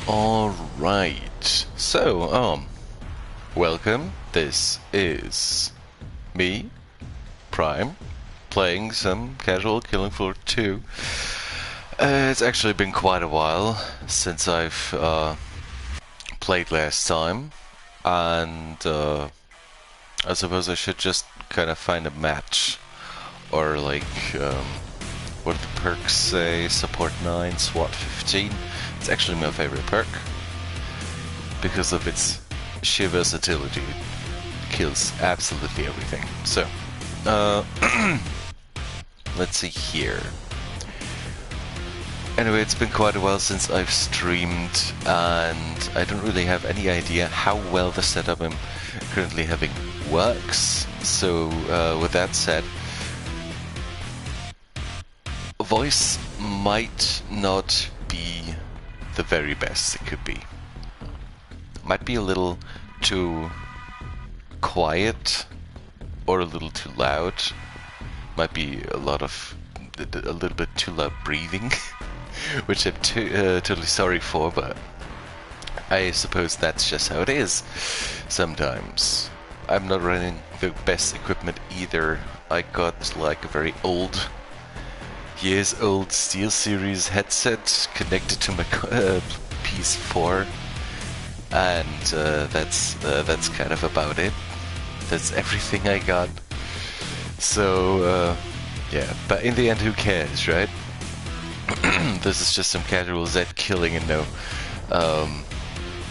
Alright, so, welcome. This is me, Prime, playing some casual Killing Floor 2. It's actually been quite a while since I've played last time, and I suppose I should just kind of find a match, or like, what do the perks say? Support 9, SWAT 15. It's actually my favorite perk because of its sheer versatility. It kills absolutely everything. So, let's see here. Anyway, it's been quite a while since I've streamed, and I don't really have any idea how well the setup I'm currently having works. So, with that said, voice might not be the very best it could be. Might be a little too quiet or a little too loud. Might be a little bit too loud breathing, which I'm totally sorry for, but I suppose that's just how it is sometimes. I'm not running the best equipment either. I got like a very years old SteelSeries headset connected to my PS4, and that's kind of about it. That's everything I got. So yeah, but in the end, who cares, right? This is just some casual Z killing and no,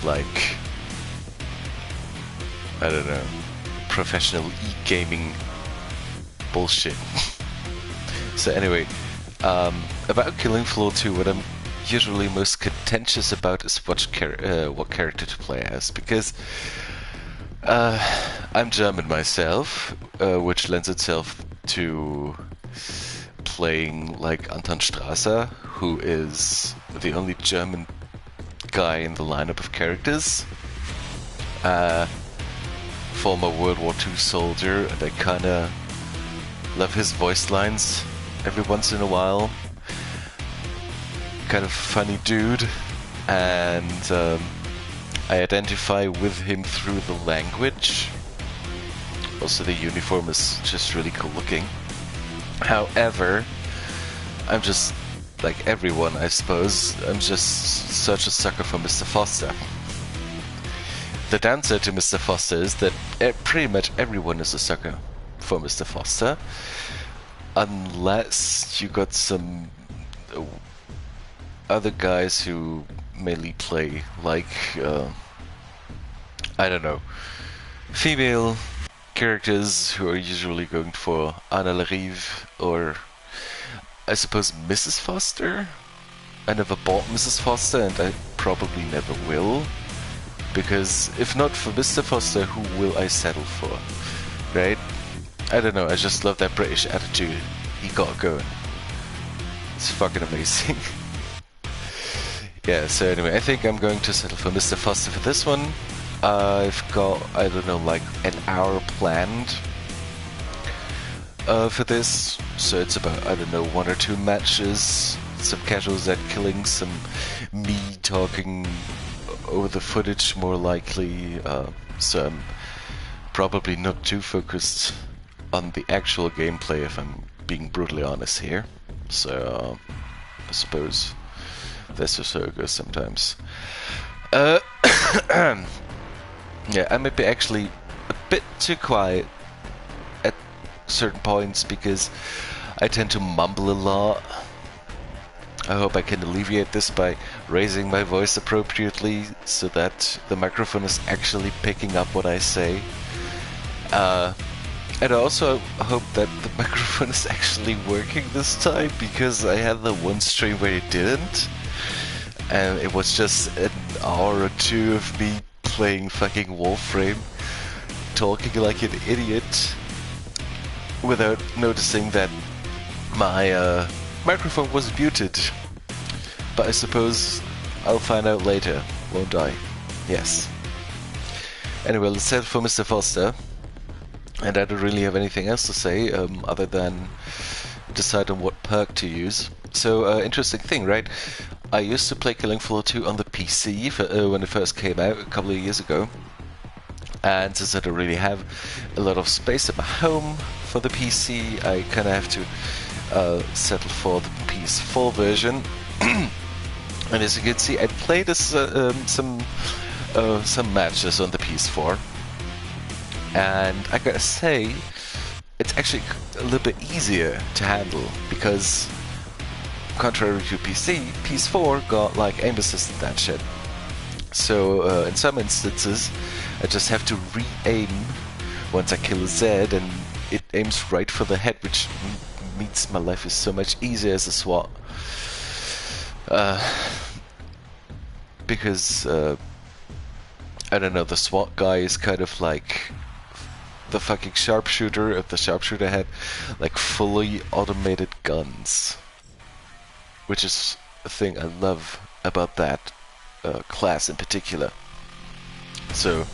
like, I don't know, professional e-gaming bullshit. So anyway, about Killing Floor 2, what I'm usually most contentious about is what character to play as, because I'm German myself, which lends itself to playing like Anton Strasser, who is the only German guy in the lineup of characters. Former World War II soldier, and I kinda love his voice lines every once in a while. Kind of funny dude, and I identify with him through the language. Also, the uniform is just really cool looking. However, I'm just like everyone, I suppose. I'm just such a sucker for Mr. Foster. The downside to Mr. Foster is that pretty much everyone is a sucker for Mr. Foster, unless you got some other guys who mainly play like I don't know, female characters who are usually going for Anna Larive, or I suppose Mrs. Foster. I never bought Mrs. Foster, and I probably never will, because if not for Mr. Foster, who will I settle for, right? I don't know, I just love that British attitude he got going. It's fucking amazing. Yeah, so anyway, I think I'm going to settle for Mr. Foster for this one. I've got, I don't know, like an hour planned for this, so it's about, I don't know, 1 or 2 matches, some casual Z killing, some me talking over the footage more likely, so I'm probably not too focused on the actual gameplay if I'm being brutally honest here. So I suppose that's just how it goes sometimes. Yeah, I might be actually a bit too quiet at certain points because I tend to mumble a lot. I hope I can alleviate this by raising my voice appropriately so that the microphone is actually picking up what I say. And I also hope that the microphone is actually working this time, because I had the one stream where it didn't, and it was just an hour or 2 of me playing fucking Warframe, talking like an idiot, without noticing that my microphone was muted. But I suppose I'll find out later, won't I? Yes. Anyway, let's head for Mr. Foster. And I don't really have anything else to say, other than decide on what perk to use. So, interesting thing, right? I used to play Killing Floor 2 on the PC when it first came out a couple of years ago. And since I don't really have a lot of space at my home for the PC, I kind of have to settle for the PS4 version. And as you can see, I played some matches on the PS4, and I gotta say, it's actually a little bit easier to handle because, contrary to PC, PS4 got like aim assist and that shit. So in some instances, I just have to re-aim once I kill a Z, and it aims right for the head, which means my life is so much easier as a SWAT. Because I don't know, the SWAT guy is kind of like the fucking sharpshooter. If the sharpshooter had like fully automated guns, which is a thing I love about that class in particular. So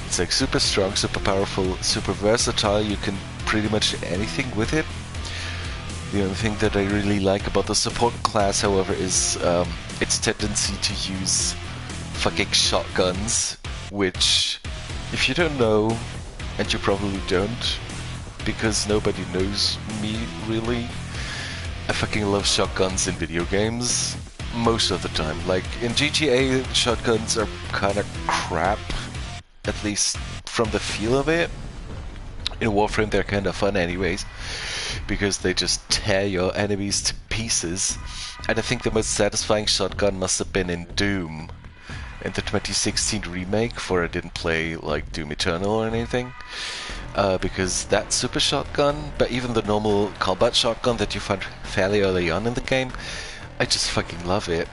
it's like super strong, super powerful, super versatile. You can pretty much do anything with it. The only thing that I really like about the support class, however, is its tendency to use fucking shotguns, which, if you don't know, and you probably don't, because nobody knows me really, I fucking love shotguns in video games most of the time. Like in GTA, shotguns are kind of crap, at least from the feel of it. In Warframe, they're kind of fun anyways, because they just tear your enemies to pieces. And I think the most satisfying shotgun must have been in Doom, in the 2016 remake, for I didn't play like Doom Eternal or anything, because that super shotgun, but even the normal combat shotgun that you find fairly early on in the game, I just fucking love it.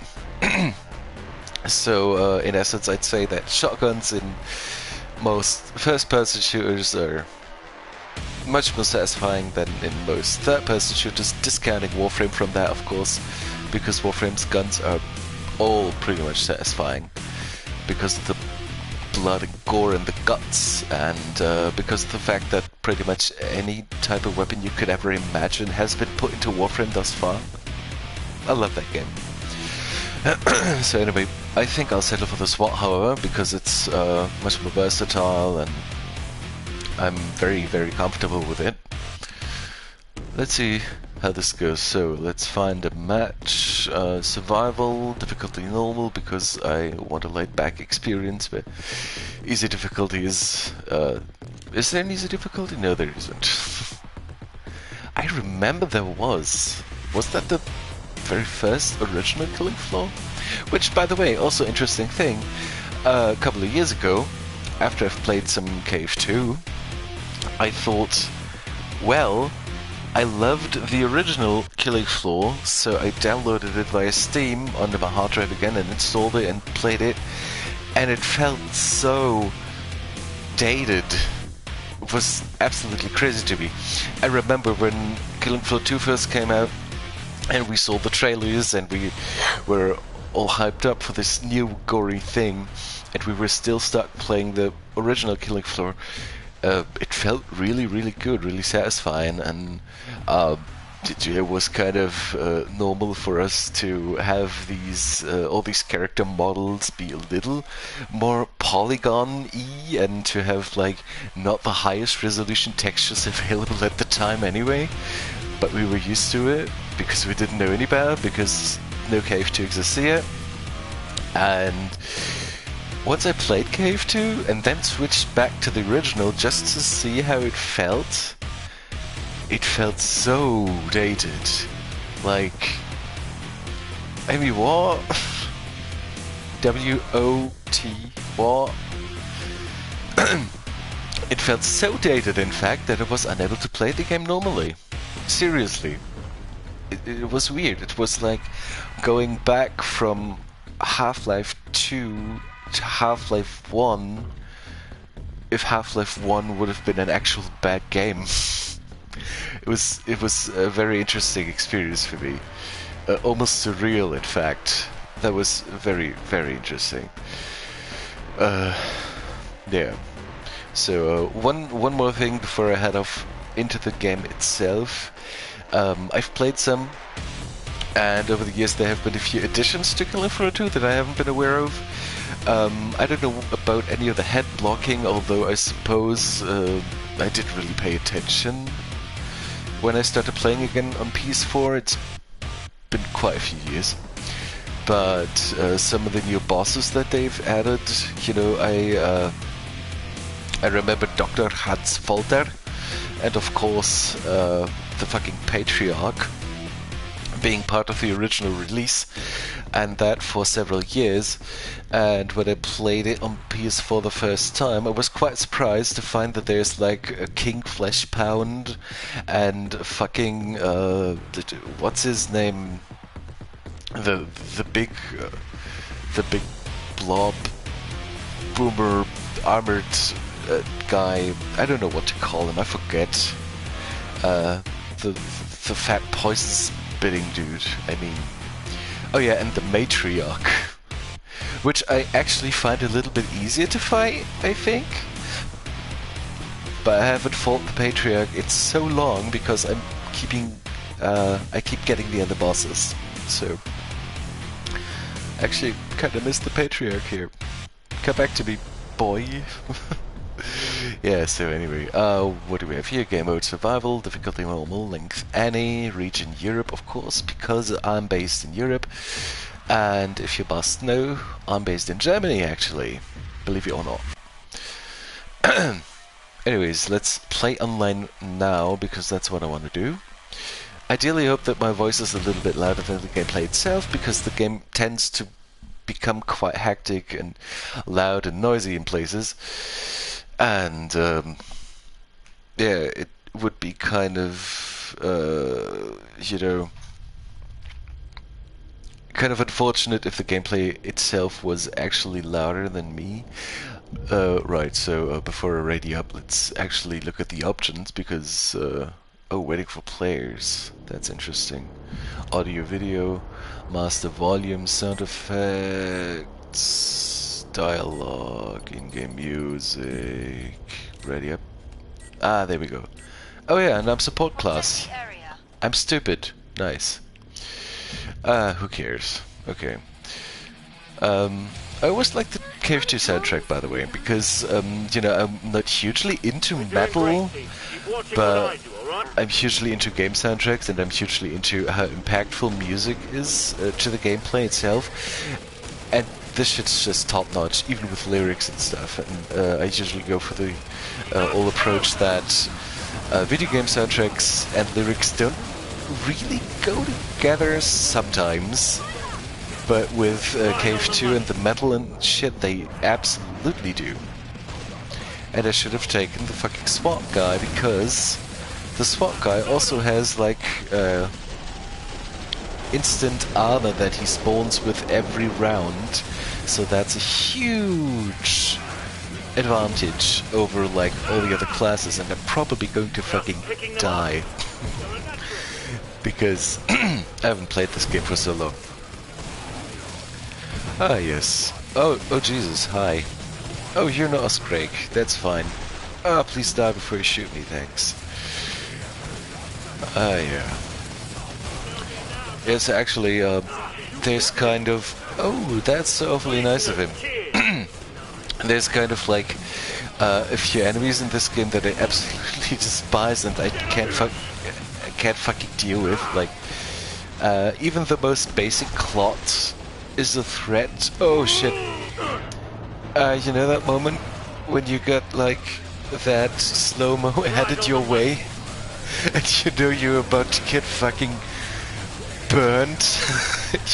So in essence, I'd say that shotguns in most first-person shooters are much more satisfying than in most third-person shooters, discounting Warframe from that, of course, because Warframe's guns are all pretty much satisfying because of the blood and gore and the guts, and because of the fact that pretty much any type of weapon you could ever imagine has been put into Warframe thus far. I love that game. So anyway, I think I'll settle for the SWAT, however, because it's much more versatile and I'm very, very comfortable with it. Let's see how this goes. So let's find a match. Survival, difficulty normal, because I want a laid-back experience, but easy difficulty is there an easy difficulty? No, there isn't. I remember there was. Was that the very first original Killing Floor? Which, by the way, also interesting thing, a couple of years ago, after I've played some KF2, I thought, well, I loved the original Killing Floor, so I downloaded it via Steam onto my hard drive again and installed it and played it, and it felt so dated. It was absolutely crazy to me. I remember when Killing Floor 2 first came out, and we saw the trailers, and we were all hyped up for this new gory thing, and we were still stuck playing the original Killing Floor. It felt really, really good, really satisfying, and it was kind of normal for us to have these all these character models be a little more polygon-y, and to have like not the highest resolution textures available at the time anyway. But we were used to it because we didn't know any better, because no KF2 exists yet. And once I played KF2 and then switched back to the original just to see how it felt so dated. Like, I mean, what? W-O-T, what? It felt so dated, in fact, that I was unable to play the game normally. Seriously. It was weird. It was like going back from Half-Life 2 to Half-Life 1 if Half-Life 1 would have been an actual bad game. It was a very interesting experience for me. Almost surreal, in fact. That was very, very interesting. Yeah. So one more thing before I head off into the game itself. I've played some And over the years there have been a few additions to KF2 that I haven't been aware of. I don't know about any of the head blocking, although I suppose I didn't really pay attention when I started playing again on PS4. It's been quite a few years. But some of the new bosses that they've added, you know, I remember Dr. Hans Folter, and of course the fucking Patriarch being part of the original release, and that for several years. And when I played it on PS4 the first time, I was quite surprised to find that there's like a King Fleshpound and fucking what's his name, the big blob boomer armored guy. I don't know what to call him. I forget. The fat poison spitting dude. I mean, oh yeah, and the Matriarch, which I actually find a little bit easier to fight, I think. But I haven't fought the Patriarch. It's so long because I keep getting the other bosses. So actually, kind of miss the Patriarch here. Come back to me, boy. Yeah, so anyway, what do we have here? Game mode survival, difficulty normal, length any, region Europe, of course, because I'm based in Europe. And if you must know, I'm based in Germany, actually. Believe it or not. Anyways, let's play online now, because that's what I want to do. Ideally, I hope that my voice is a little bit louder than the gameplay itself, because the game tends to become quite hectic and loud and noisy in places. And yeah, it would be kind of, you know, kind of unfortunate if the gameplay itself was actually louder than me. Right, so before I ready up, let's actually look at the options, because, oh, waiting for players. That's interesting. Audio, video, master volume, sound effects, dialogue, in-game music, ready up. Ah, there we go. Oh yeah, and I'm support class. I'm stupid. Nice. Who cares? Okay. I always like the KF2 soundtrack, by the way, because, you know, I'm not hugely into metal, but I'm hugely into game soundtracks, and I'm hugely into how impactful music is to the gameplay itself. And this shit's just top-notch, even with lyrics and stuff. And I usually go for the old approach that video game soundtracks and lyrics don't really go together sometimes. But with KF2 and the metal and shit, they absolutely do. And I should have taken the fucking SWAT guy, because the SWAT guy also has, like, instant armor that he spawns with every round. So that's a huge advantage over, like, all the other classes. And I'm probably going to fucking die. Because I haven't played this game for so long. Ah, yes. Oh, Jesus, hi. Oh, you're not a Scrake. That's fine. Ah, please die before you shoot me, thanks. Ah, yeah. Yes, actually, there's kind of... Oh, that's so awfully nice of him. There's kind of, like, a few enemies in this game that I absolutely despise and I can't fucking deal with. Like, even the most basic clot is a threat. Oh shit. You know that moment when you got, like, that slow-mo headed your way and you know you're about to get fucking burned?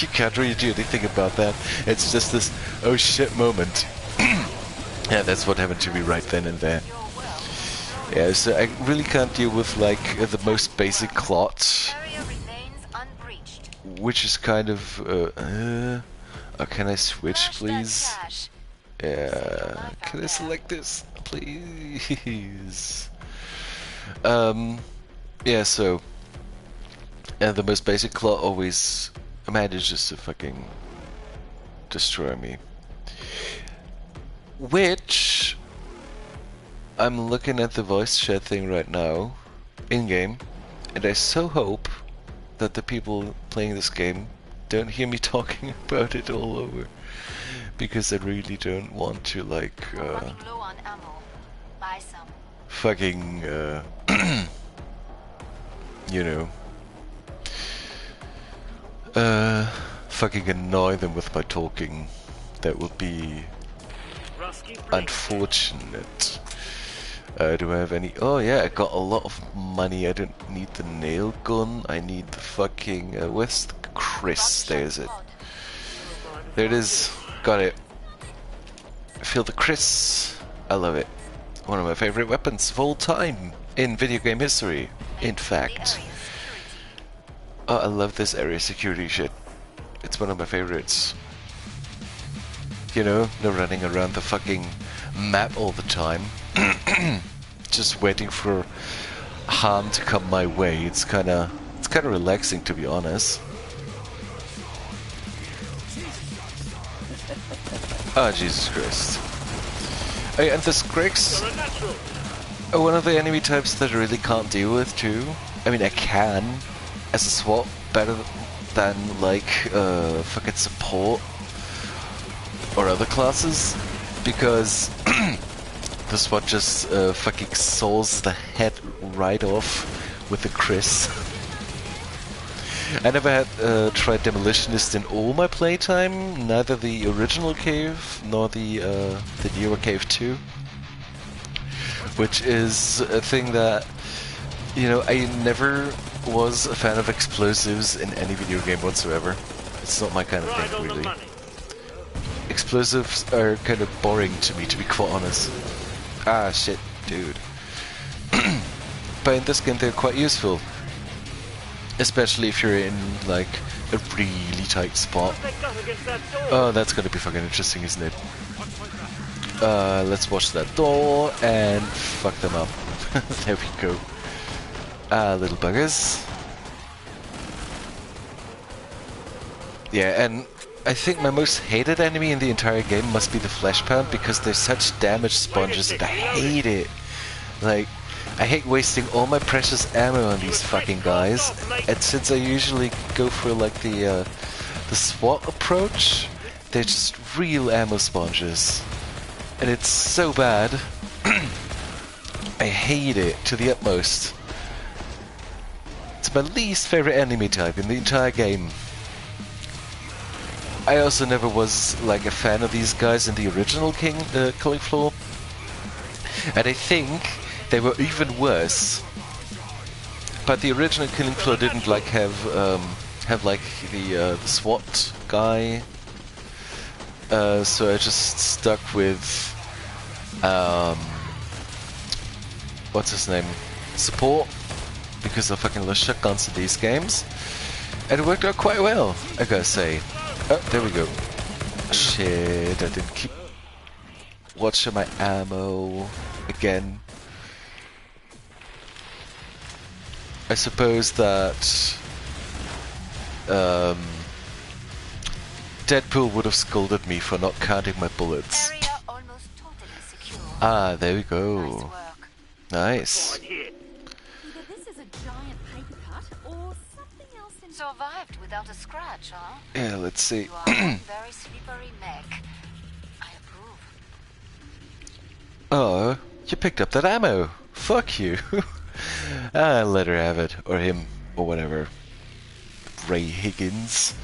You can't really do anything about that. It's just this oh shit moment. Yeah, that's what happened to me right then and there. Yeah, so I really can't deal with, like, the most basic clot, which is kind of oh, can I switch, please? Yeah, can I select this, please? Yeah, so the most basic clot always manages to fucking destroy me. Which I'm looking at the voice chat thing right now, in game, and I so hope that the people playing this game don't hear me talking about it all over, because I really don't want to like Running low on ammo. Buy some. fucking you know, fucking annoy them with my talking. That would be unfortunate. Do I have any? Oh yeah, I got a lot of money. I don't need the nail gun. I need the fucking. Where's the Chris? There's it. There it is. Got it. Feel the Chris. I love it. One of my favorite weapons of all time in video game history. In fact. Oh, I love this area security shit. It's one of my favorites. You know, no running around the fucking map all the time. Just waiting for harm to come my way. It's kinda relaxing, to be honest. Oh, Jesus Christ. Oh, yeah, and the Griggs are one of the enemy types that I really can't deal with too. I mean, I can as a SWAT better than like fucking support or other classes, because the SWAT just fucking saws the head right off with the Chris. I never had tried Demolitionist in all my playtime, neither the original Cave nor the newer KF2, which is a thing that, you know, I never was a fan of explosives in any video game whatsoever. It's not my kind of thing, really. Explosives are kind of boring to me, to be quite honest. Ah, shit, dude. But in this game they're quite useful. Especially if you're in, like, a really tight spot. Oh, that's gonna be fucking interesting, isn't it? Let's watch that door and fuck them up. There we go. Little buggers. Yeah, and I think my most hated enemy in the entire game must be the Flesh Pound, because they're such damage sponges and I hate it. Like, I hate wasting all my precious ammo on these fucking guys, and since I usually go for like the SWAT approach, they're just real ammo sponges. And it's so bad. I hate it to the utmost. It's my least favorite enemy type in the entire game. I also never was like a fan of these guys in the original Killing Floor, and I think they were even worse. But the original Killing Floor didn't like have like the SWAT guy, so I just stuck with what's his name, support, because I fucking love shotguns in these games, and it worked out quite well, I gotta say. Oh, there we go. Shit, I didn't keep watching my ammo again. I suppose that Deadpool would have scolded me for not counting my bullets. Ah, there we go. Nice. Survived without a scratch, huh? Yeah, let's see. You are a very slippery neck. I approve. Oh, you picked up that ammo. Fuck you. Let her have it, or him, or whatever. Ray Higgins,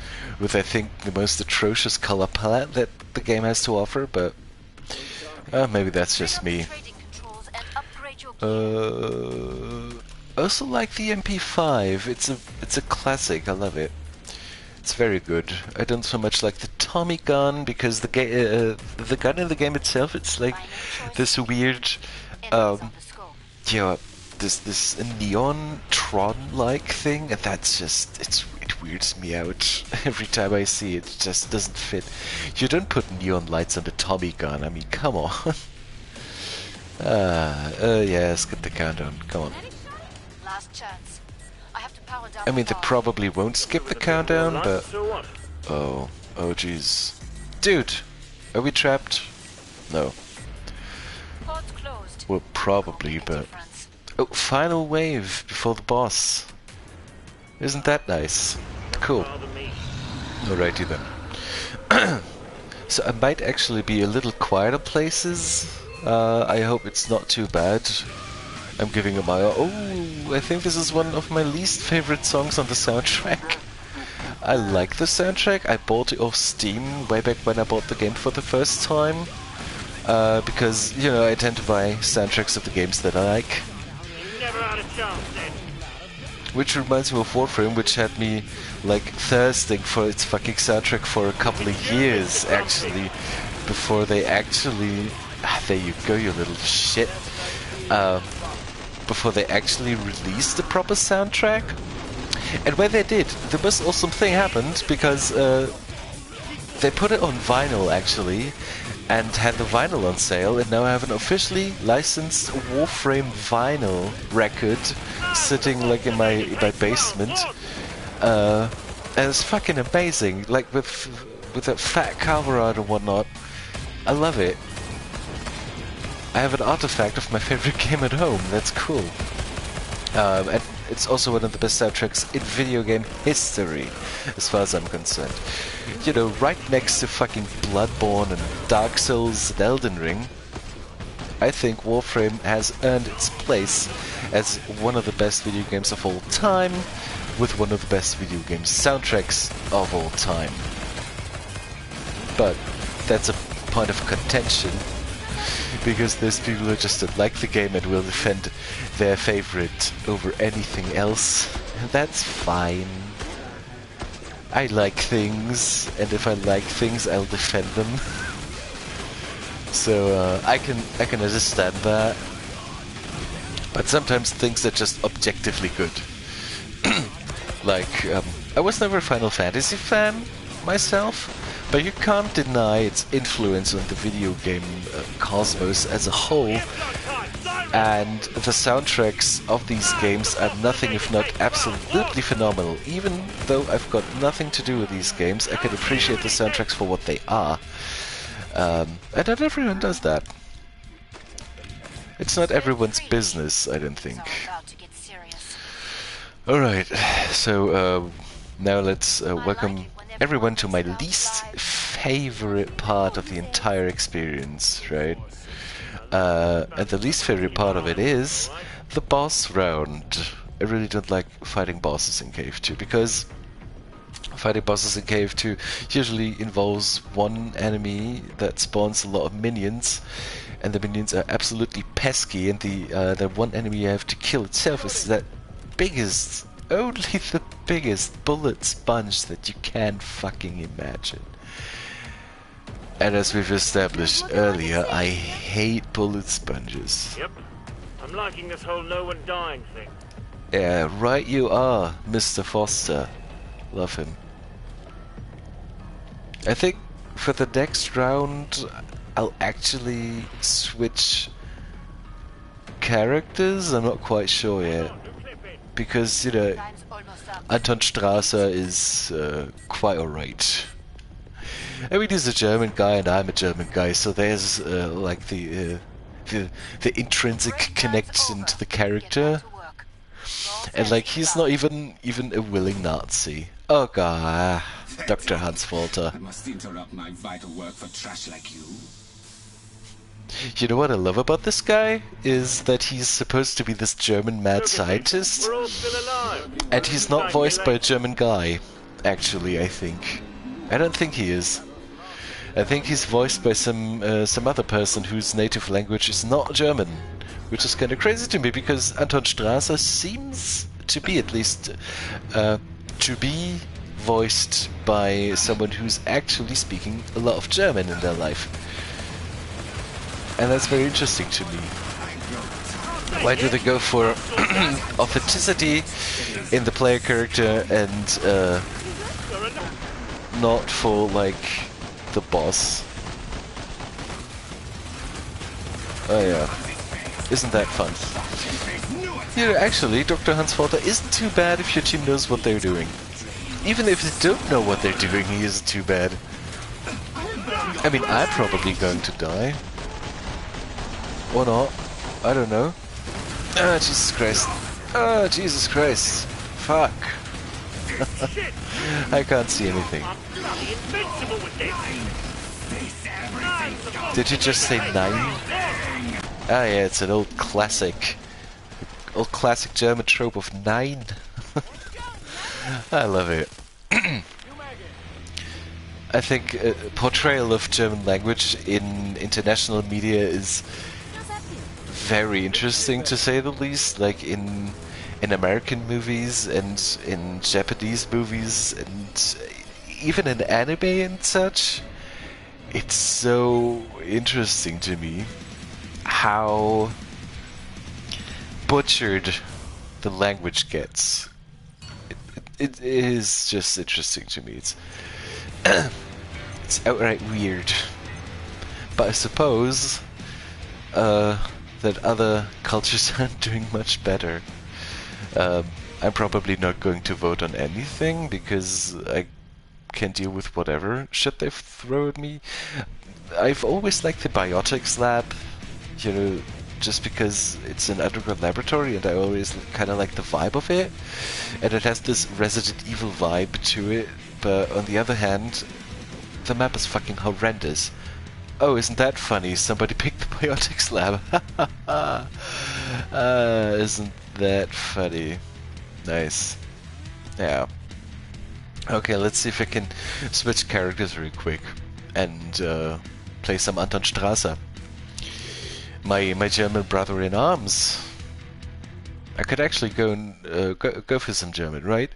with I think the most atrocious color palette that the game has to offer, but maybe that's just me. I also like the MP5. It's a classic. I love it. It's very good. I don't so much like the Tommy gun, because the gun in the game itself, it's like this weird yeah, this neon Tron-like thing, and that's just it weirds me out every time I see it. It just doesn't fit. You don't put neon lights on the Tommy gun. I mean, come on. Yeah, skip the countdown. Come on. Last chance. I have to power down. I mean, they probably won't skip the countdown, but oh jeez, dude, are we trapped? No. Well, probably, but oh, final wave before the boss. Isn't that nice? Cool. Alrighty then. So I might actually be a little quieter places. I hope it's not too bad. I'm giving it my... Oh, I think this is one of my least favorite songs on the soundtrack. I like the soundtrack. I bought it off Steam way back when I bought the game for the first time. Because, you know, I tend to buy soundtracks of the games that I like. Which reminds me of Warframe, which had me, like, thirsting for its fucking soundtrack for a couple of years, actually, before they actually... there you go, you little shit. Before they actually released the proper soundtrack. And when they did, the most awesome thing happened, because they put it on vinyl, actually, and had the vinyl on sale, and now I have an officially licensed Warframe vinyl record sitting like in my basement, and it's fucking amazing, like with that fat cover art and whatnot. I love it. I have an artifact of my favorite game at home. That's cool. And it's also one of the best soundtracks in video game history, as far as I'm concerned. You know, right next to fucking Bloodborne and Dark Souls and Elden Ring, I think Warframe has earned its place as one of the best video games of all time, with one of the best video game soundtracks of all time. But that's a point of contention, because there's people who just don't like the game and will defend their favorite over anything else, and that's fine. I like things, and if I like things, I'll defend them. So I can understand that. But sometimes things are just objectively good. Like, I was never a Final Fantasy fan myself, but you can't deny its influence on the video game cosmos as a whole. And the soundtracks of these games are nothing if not absolutely phenomenal. Even though I've got nothing to do with these games, I can appreciate the soundtracks for what they are. And not everyone does that. It's not everyone's business, I don't think. Alright, so now let's welcome everyone to my least favorite part of the entire experience, right? And the least favorite part of it is the boss round. I really don't like fighting bosses in KF2, because fighting bosses in KF2 usually involves one enemy that spawns a lot of minions, and the minions are absolutely pesky, and the one enemy you have to kill itself is that biggest, only the biggest bullet sponge that you can fucking imagine. And as we've established earlier, I hate bullet sponges. Yep, I'm liking this whole no one dying thing. Yeah, right you are, Mr. Foster. Love him. I think for the next round, I'll actually switch characters. I'm not quite sure yet. Because, you know, Anton Strasser is quite alright. I mean, he's a German guy and I'm a German guy, so there's like the intrinsic connection to the character. And like, he's not even a willing Nazi. Oh god, Dr. Hans Walter. I must interrupt my vital work for trash like you. You know what I love about this guy? Is that he's supposed to be this German mad scientist, We're all still alive. and he's not voiced by a German guy, actually, I think. I don't think he is. I think he's voiced by some other person whose native language is not German, which is kind of crazy to me, because Anton Strasser seems to be, at least, to be voiced by someone who's actually speaking a lot of German in their life. And that's very interesting to me. Why do they go for authenticity in the player character and not for, like, the boss? Oh yeah. Isn't that fun? You know, actually, Dr. Hans Walter isn't too bad if your team knows what they're doing. Even if they don't know what they're doing, he isn't too bad. I mean, I'm probably going to die. Or not. I don't know. Ah, Jesus Christ. Ah, Jesus Christ. Fuck. Shit! I can't see anything. I'm bloody invincible with this! Did you just say 9? Ah yeah, it's an old classic German trope of 9. I love it. I think portrayal of German language in international media is very interesting, to say the least. Like in American movies and in Japanese movies and even in anime and such, it's so interesting to me how butchered the language gets. It is just interesting to me. It's it's outright weird. But I suppose that other cultures aren't doing much better. I'm probably not going to vote on anything because I can deal with whatever shit they throw at me. I've always liked the biotics lab, you know, just because it's an underground laboratory and I always kind of like the vibe of it. And it has this Resident Evil vibe to it, but on the other hand, the map is fucking horrendous. Oh, isn't that funny? Somebody picked the biotics lab. Isn't that funny? Nice. Yeah. Okay, let's see if I can switch characters real quick and play some Anton Strasser. My German brother in arms. I could actually go and go for some German, right?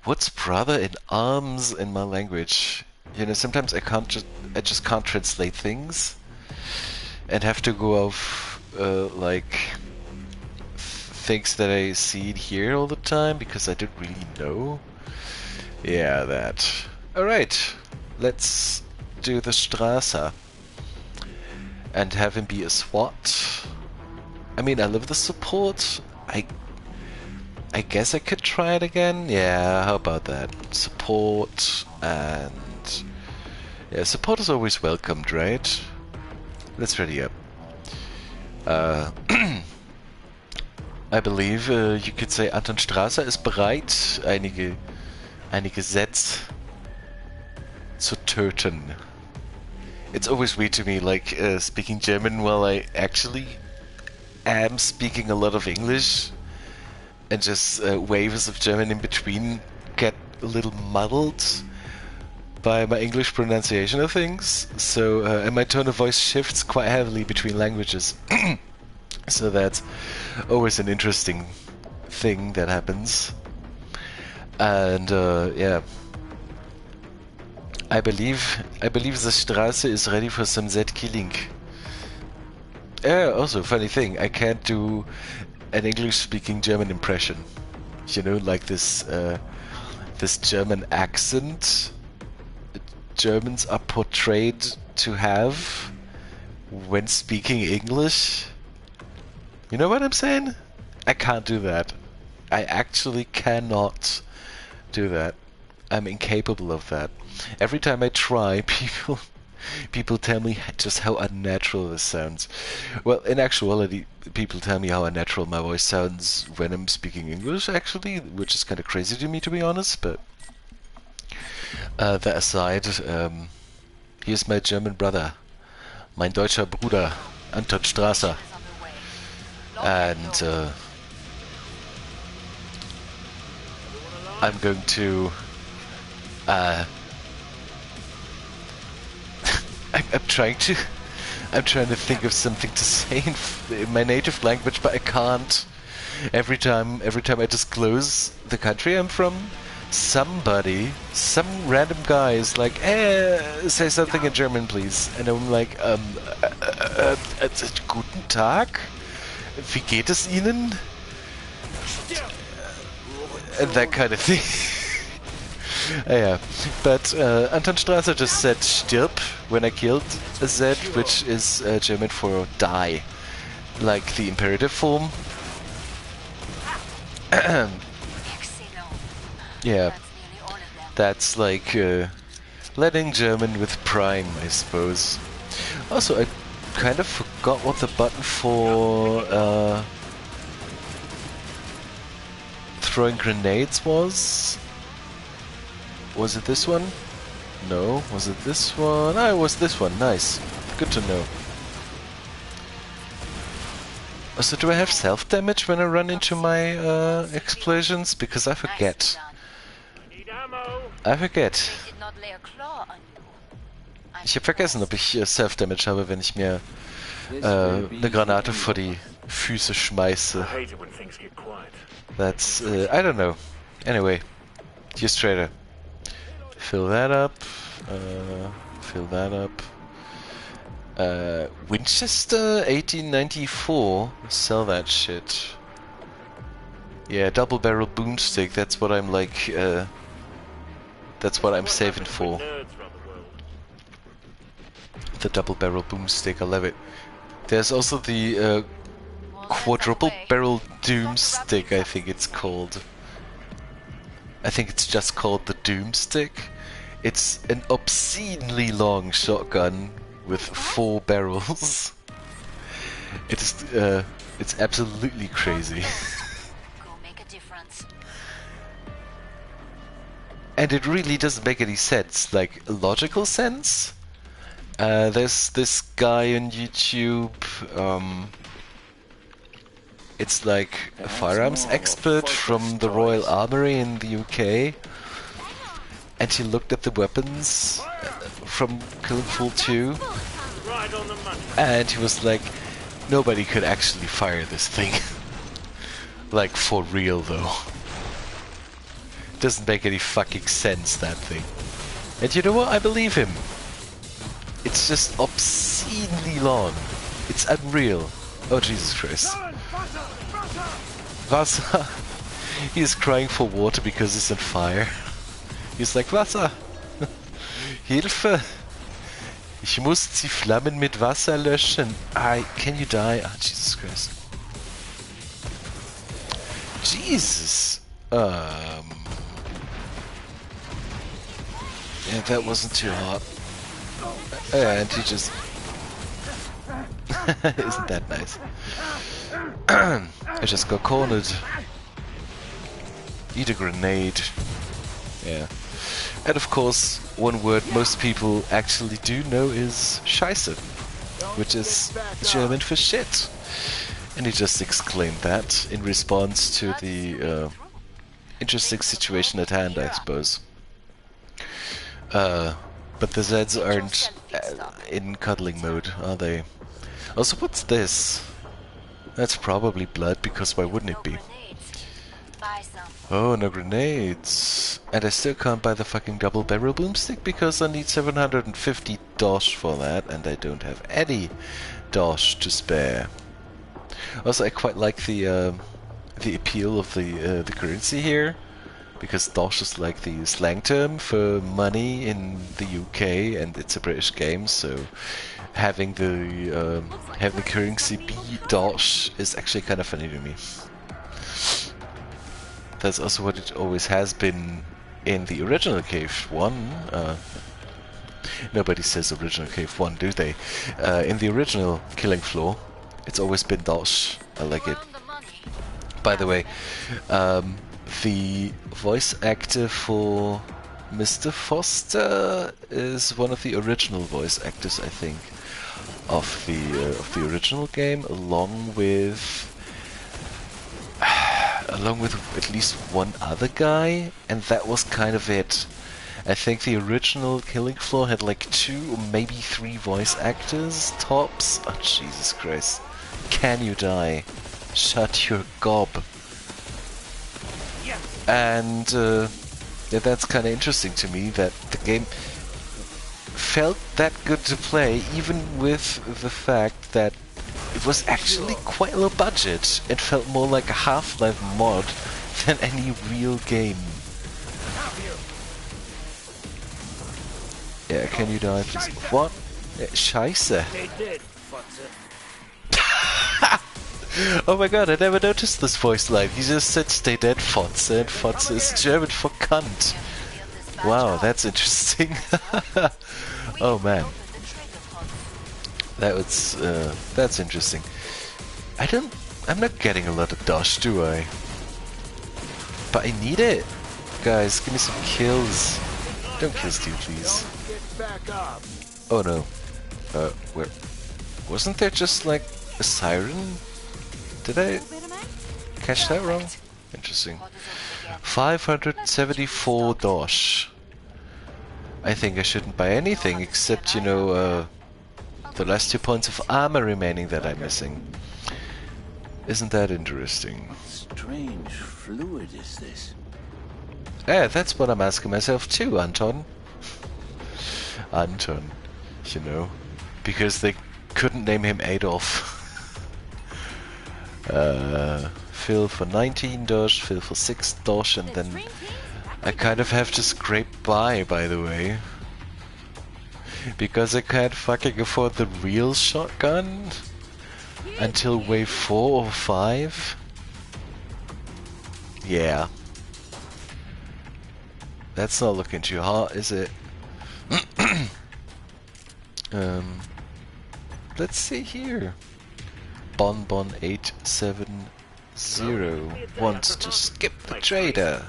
What's brother in arms in my language? You know, sometimes I just can't translate things, and have to go off like things that I see here all the time because I don't really know. Yeah, that. All right, let's do the Strasser and have him be a SWAT. I mean, I love the support. I guess I could try it again. Yeah, how about that? Support and yeah, support is always welcomed, right? Let's ready up. I believe you could say Anton Strasser ist bereit, einige Sets zu töten. It's always weird to me, like speaking German while I actually am speaking a lot of English, and just waves of German in between get a little muddled by my English pronunciation of things. So, and my tone of voice shifts quite heavily between languages. So that's always an interesting thing that happens. And yeah, I believe the Straße is ready for some Z killing. Also, funny thing, I can't do an English-speaking German impression. You know, like this this German accent Germans are portrayed to have when speaking English. You know what I'm saying? I can't do that. I actually cannot do that. I'm incapable of that. Every time I try, people tell me just how unnatural this sounds. Well, in actuality, people tell me how unnatural my voice sounds when I'm speaking English, actually, which is kind of crazy to me, to be honest, but that aside, here's my German brother, mein deutscher Bruder, Anton Strasser, and I'm going to I'm trying to think of something to say in my native language, but I can't. Every time I disclose the country I'm from, some random guy is like, say something in German, please. And I'm like, guten Tag? Wie geht es Ihnen? And that kind of thing. Yeah, but Anton Strasser just said stirb when I killed a Z, which is German for die, like the imperative form. Yeah, that's like letting German with prime, I suppose. Also, I kind of forgot what the button for throwing grenades was? Was it this one? No. Was it this one? Ah, it was this one. Nice. Good to know. So do I have self-damage when I run into my explosions? Because I forget. Need ammo. I forget. They did not lay a claw on you. I'm Ich habe vergessen, ob ich Self-Damage habe, wenn ich mir eine Granate vor die Füße schmeiße. I hate it when things get quiet. That's, I don't know. Anyway, just trader. Fill that up. Fill that up. Winchester 1894. Sell that shit. Yeah, double barrel boomstick. That's what I'm like. That's what I'm saving for. Nerds around the world. The double barrel boomstick. I love it. There's also the quadruple barrel doomstick. I think it's called. I think it's just called the doomstick. It's an obscenely long shotgun with 4 barrels. It is, it's absolutely crazy. Go make a difference. And it really doesn't make any sense, like, logical sense. There's this guy on YouTube, it's like a firearms expert from the Royal Armoury in the UK. And he looked at the weapons from Killing Floor 2, Right on the money. and he was like, nobody could actually fire this thing. Like, for real though. Doesn't make any fucking sense, that thing. And you know what? I believe him. It's just obscenely long. It's unreal. Oh, Jesus Christ. Wasser! He is crying for water because he's on fire. He's like, Wasser! Hilfe! Ich muss die Flammen mit Wasser löschen. Can you die? Ah, Jesus Christ. Jesus! Yeah, that wasn't too hot. And he just... Isn't that nice? I just got cornered. Eat a grenade. Yeah. And of course, one word most people actually do know is Scheiße, which is German for shit. And he just exclaimed that in response to the interesting situation at hand, I suppose. But the Zeds aren't in cuddling mode, are they? Also, what's this? That's probably blood, because why wouldn't it be? Grenades. Buy some. Oh, no grenades. And I still can't buy the fucking double barrel boomstick because I need 750 dosh for that, and I don't have any dosh to spare. Also, I quite like the appeal of the currency here, because dosh is like the slang term for money in the UK, and it's a British game, so having the currency be dosh is actually kind of funny to me. That's also what it always has been in the original KF1. Nobody says original KF1, do they? In the original Killing Floor, it's always been dosh. I like it. By the way, the voice actor for Mr. Foster is one of the original voice actors, I think, of the original game, along with at least one other guy, and that was kind of it. I think the original Killing Floor had like 2 or maybe 3 voice actors tops. Oh, Jesus Christ! Can you die? Shut your gob. And yeah, that's kind of interesting to me, that the game felt that good to play, even with the fact that it was actually quite low budget. It felt more like a Half-Life mod than any real game. Yeah, can you die, please? What? Scheiße. They did. Oh my god, I never noticed this voice line. He just said stay dead, Fotze, and Fotze is German for cunt. Wow, that's interesting. Oh man. That's interesting. I'm not getting a lot of dosh, do I? But I need it! Guys, give me some kills. Don't kill Steel, please. Get back up. Oh no. Where? Wasn't there just like a siren? Did I catch that wrong? Interesting. 574 dosh. I think I shouldn't buy anything except, you know, the last 2 points of armor remaining that I'm missing. Isn't that interesting? What strange fluid is this? Yeah, that's what I'm asking myself too, Anton. Anton, you know, because they couldn't name him Adolf. Phil for 19 dosh, Phil for 6 dosh, and then I kind of have to scrape by the way. Because I can't fucking afford the real shotgun until wave 4 or 5. Yeah. That's not looking too hot, is it? Let's see here. Bonbon 870 wants to skip the trader.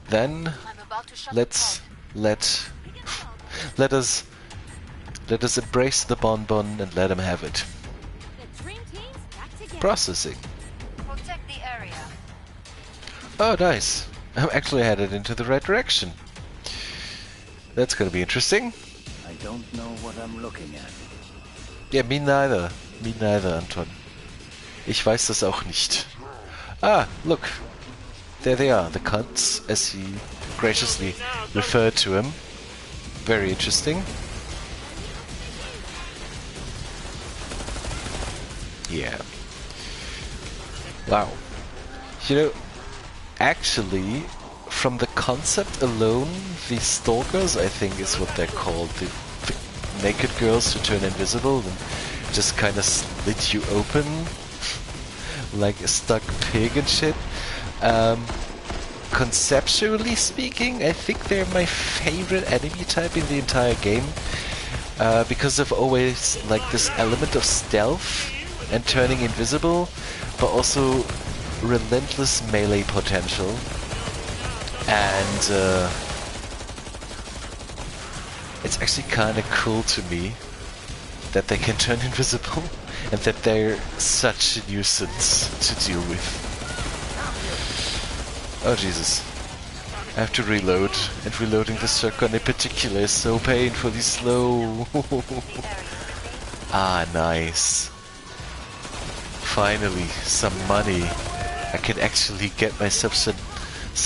Then let us embrace the bonbon and let him have it. Processing. Protect the area. Oh, nice. I'm actually headed into the right direction. That's gonna be interesting. I don't know what I'm looking at. Yeah, me neither. Me neither, Anton. Ich weiß das auch nicht. Ah, look. There they are, the cunts, as he graciously referred to him. Very interesting. Yeah. Wow. You know, actually, from the concept alone, the stalkers, I think is what they're called, the naked girls who turn invisible and just kind of slit you open like a stuck pig and shit. Conceptually speaking, I think they're my favorite enemy type in the entire game, because of always like this element of stealth and turning invisible, but also relentless melee potential. And it's actually kind of cool to me that they can turn invisible and that they're such a nuisance to deal with. Oh Jesus. I have to reload, and reloading the shotgun in particular is so painfully slow. Ah, nice. Finally, some money. I can actually get myself some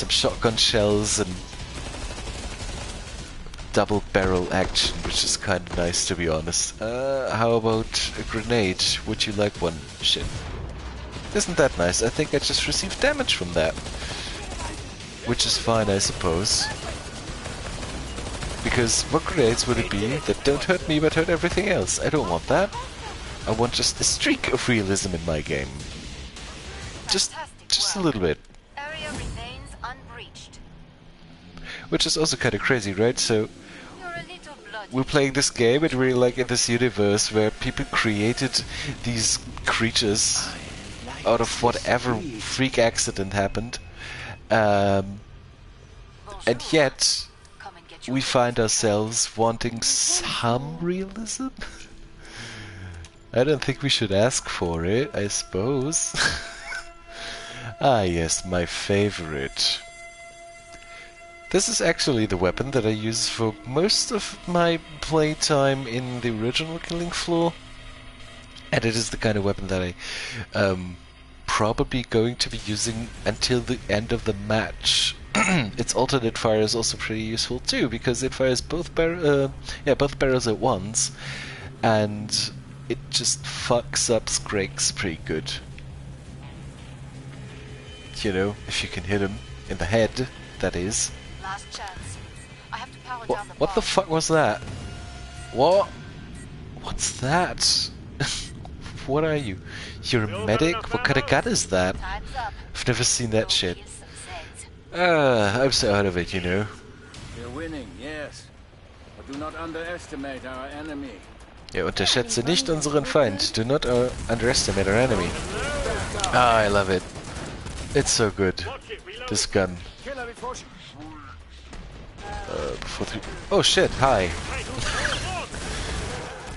shotgun shells and double barrel action, which is kind of nice to be honest. How about a grenade? Would you like one? Shit. Isn't that nice? I think I just received damage from that. Which is fine, I suppose. Because what grenades would it be that don't hurt me but hurt everything else? I don't want that. I want just a streak of realism in my game. Just a little bit. Area remains unbreached. Which is also kind of crazy, right? So You're a little bloody. we're playing this game and we're like in this universe where people created these creatures out of whatever freak accident happened. And yet, Come and get your we find ourselves wanting some realism? I don't think we should ask for it, I suppose. Ah yes, my favorite. This is actually the weapon that I use for most of my playtime in the original Killing Floor. And it is the kind of weapon that I probably going to be using until the end of the match. Its alternate fire is also pretty useful too, because it fires both barrels at once, and it just fucks up Scrakes pretty good. You know, if you can hit him in the head, that is. last chance. I have to power down the What the bomb. fuck was that? What? What's that? What are you? You're a medic? What kind of gun is that? Time's up. I've never seen that shit. Here's some sense. I'm so out of it, you know. We're winning, yes. But do not underestimate our enemy. Ja, unterschätze nicht unseren Feind. Do not underestimate our enemy. Ah, I love it. It's so good. Watch it, reload. This gun. Kill her before she... Before the... Oh shit, hi.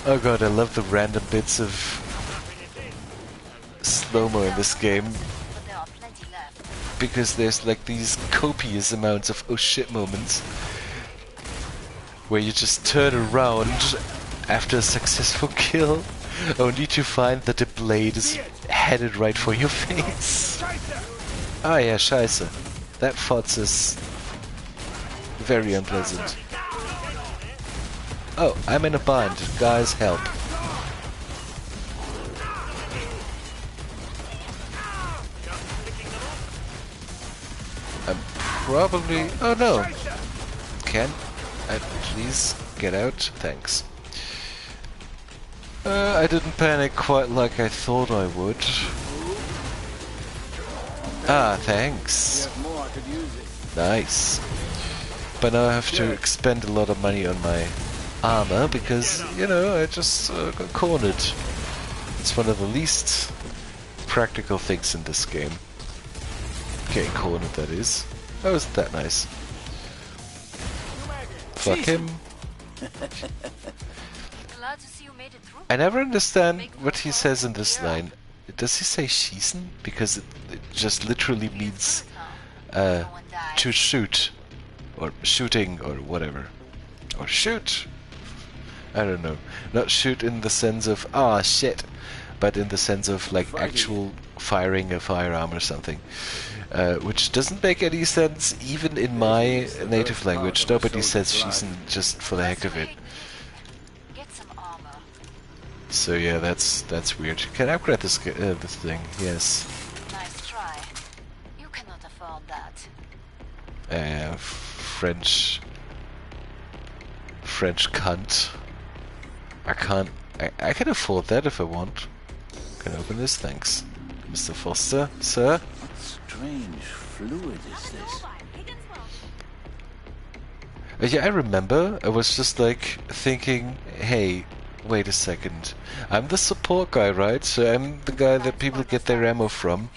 Oh god, I love the random bits of slow-mo in this game. But there are plenty left. Because there's like these copious amounts of oh shit moments. Where you just turn around after a successful kill, only to find that the blade is headed right for your face. Ah yeah, scheiße. That thought is very unpleasant. Oh, I'm in a bind. Guys, help. I'm probably... Oh no! Can I please get out? Thanks. I didn't panic quite like I thought I would. Ah, thanks. More, I could use it. Nice. But now I have to expend a lot of money on my armor because, you know, I just got cornered. It's one of the least practical things in this game. Getting cornered, that is. Oh, isn't that nice? Fuck him. Glad to see you made it through. I never understand what he says in this line. Does he say schießen? Because it just literally means to shoot. Or shooting, or whatever. Or shoot! I don't know. Not shoot in the sense of, ah, shit, but in the sense of, like, actual firing a firearm or something. Which doesn't make any sense, even in my native language. Nobody says schießen just for the heck of it. Get some armor. So yeah, that's weird. Can I upgrade this thing? Yes. Nice try. You cannot afford that. French cunt. I can't. I can afford that if I want. Can I open this? Thanks, Mr. Foster, sir. What strange fluid is this? Yeah, I remember. I was just like thinking, hey, wait a second. I'm the support guy, right? So I'm the guy that people get their ammo from.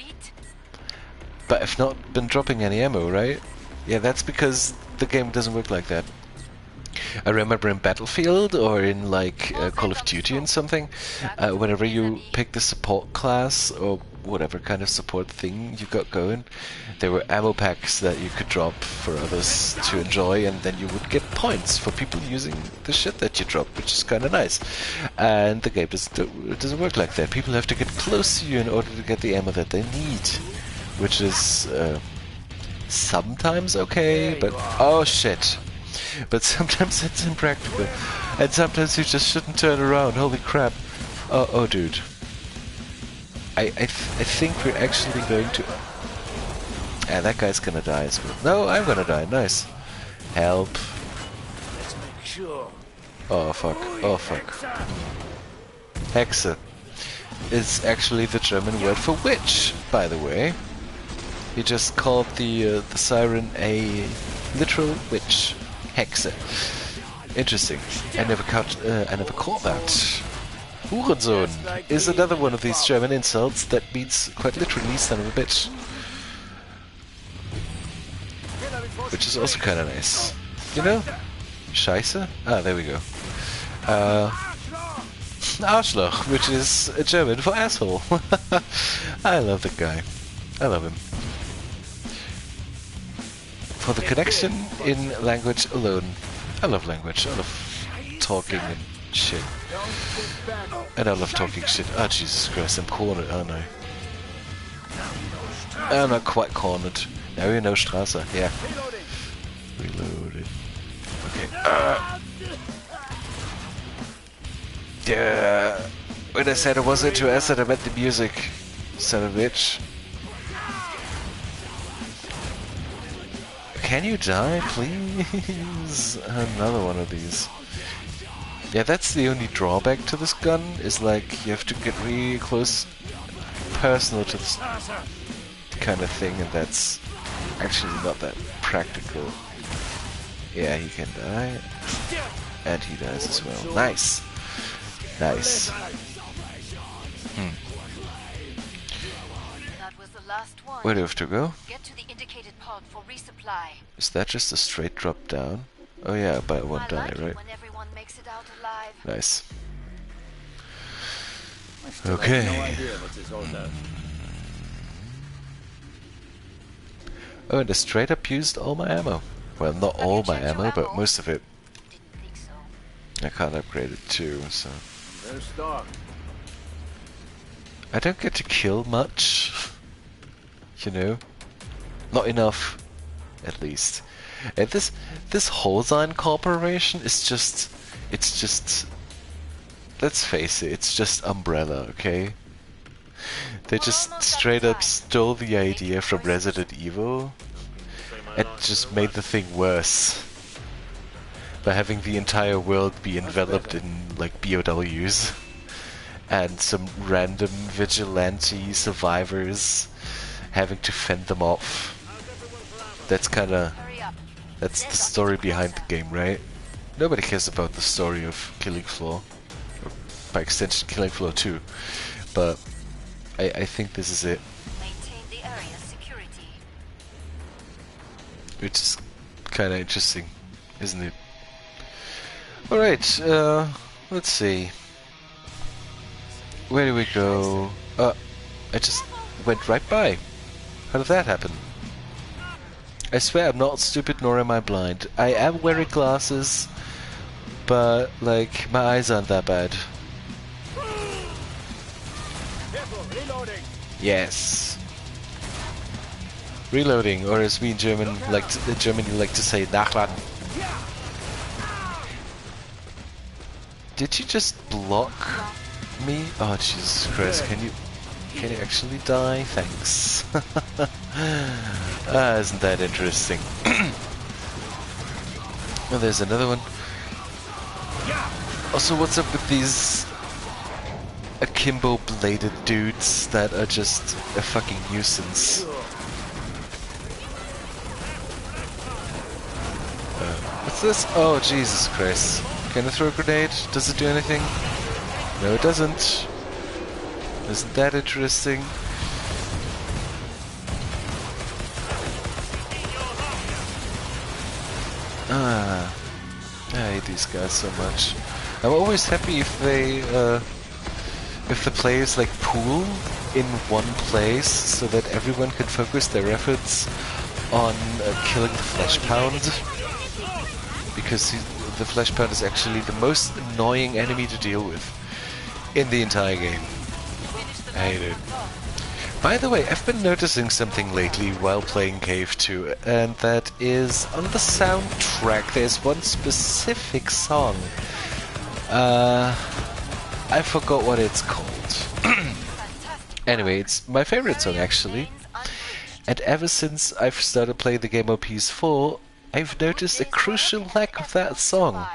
But I've not been dropping any ammo, right? Yeah, that's because the game doesn't work like that. I remember in Battlefield or in like Call of Duty and something, whenever you pick the support class or whatever kind of support thing you got going, there were ammo packs that you could drop for others to enjoy, and then you would get points for people using the shit that you drop, which is kind of nice. And the game doesn't work like that. People have to get close to you in order to get the ammo that they need, which is sometimes okay, but oh shit. But sometimes it's impractical, and sometimes you just shouldn't turn around. Holy crap! Oh, dude. I think we're actually going to. Yeah, that guy's gonna die as well. No, I'm gonna die. Nice. Help. Let's make sure. Oh fuck. Oh fuck. Hexe is actually the German word for witch, by the way. He just called the siren a literal witch. Hexe. Interesting. I never caught that. Hurensohn is another one of these German insults that means quite literally son of a bitch. Which is also kind of nice. You know? Scheiße? Ah, there we go. Arschloch, which is German for asshole. I love the guy. I love him. For the connection in language alone. I love language. I love talking and shit. And I love talking shit. Oh, Jesus Christ, I'm cornered, aren't I? I'm not quite cornered. Now you know Straße. Yeah. Reloaded. Okay. Yeah. When I said I was into acid, I meant the music. Son of a bitch. Can you die, please? Another one of these. Yeah, that's the only drawback to this gun, is like, you have to get really close, personal to this kind of thing, and that's actually not that practical. Yeah, he can die. And he dies as well. Nice! Nice. That was the Last one. Where do I have to go? Get to the indicated pod for resupply. Is that just a straight drop down? Oh yeah, but I won't I die, like it right? when everyone makes it out alive. Nice. I still Okay. have no idea what this all does. Oh, and I straight up used all my ammo. Well, not Have you all my checked your ammo, but ammo? most of it. Didn't think so. I can't upgrade it too, so... There's stock. I don't get to kill much. You know? Not enough, at least. And this Holzheim Corporation is just... It's just... Let's face it, it's just Umbrella, okay? They just straight up stole the idea from Resident Evil and just made the thing worse by having the entire world be enveloped in like BOWs and some random vigilante survivors having to fend them off. That's kinda... Hurry up. that's the story behind the game, right? Nobody cares about the story of Killing Floor. Or by extension, Killing Floor 2. But I think this is it. Maintain the area's security. Which is kinda interesting, isn't it? Alright, let's see. Where do we go? I just went right by. How did that happen? I swear I'm not stupid nor am I blind. I am wearing glasses, but like my eyes aren't that bad. Careful, reloading. Yes. Reloading, or as we in Germany like to say, nachladen. Did you just block me? Oh Jesus Christ! Can you actually die? Thanks. Isn't that interesting? Oh, there's another one. Also, what's up with these akimbo-bladed dudes that are just a fucking nuisance? What's this? Oh, Jesus Christ. Can I throw a grenade? Does it do anything? No, it doesn't. Isn't that interesting? I hate these guys so much. I'm always happy if they, if the players like pool in one place so that everyone can focus their efforts on killing the flesh pound. Because the flesh pound is actually the most annoying enemy to deal with in the entire game. I hate it. By the way, I've been noticing something lately while playing KF2, and that is on the soundtrack there's one specific song. I forgot what it's called. Anyway, it's my favorite song actually. And ever since I've started playing the game on PS4, I've noticed a crucial lack of that song.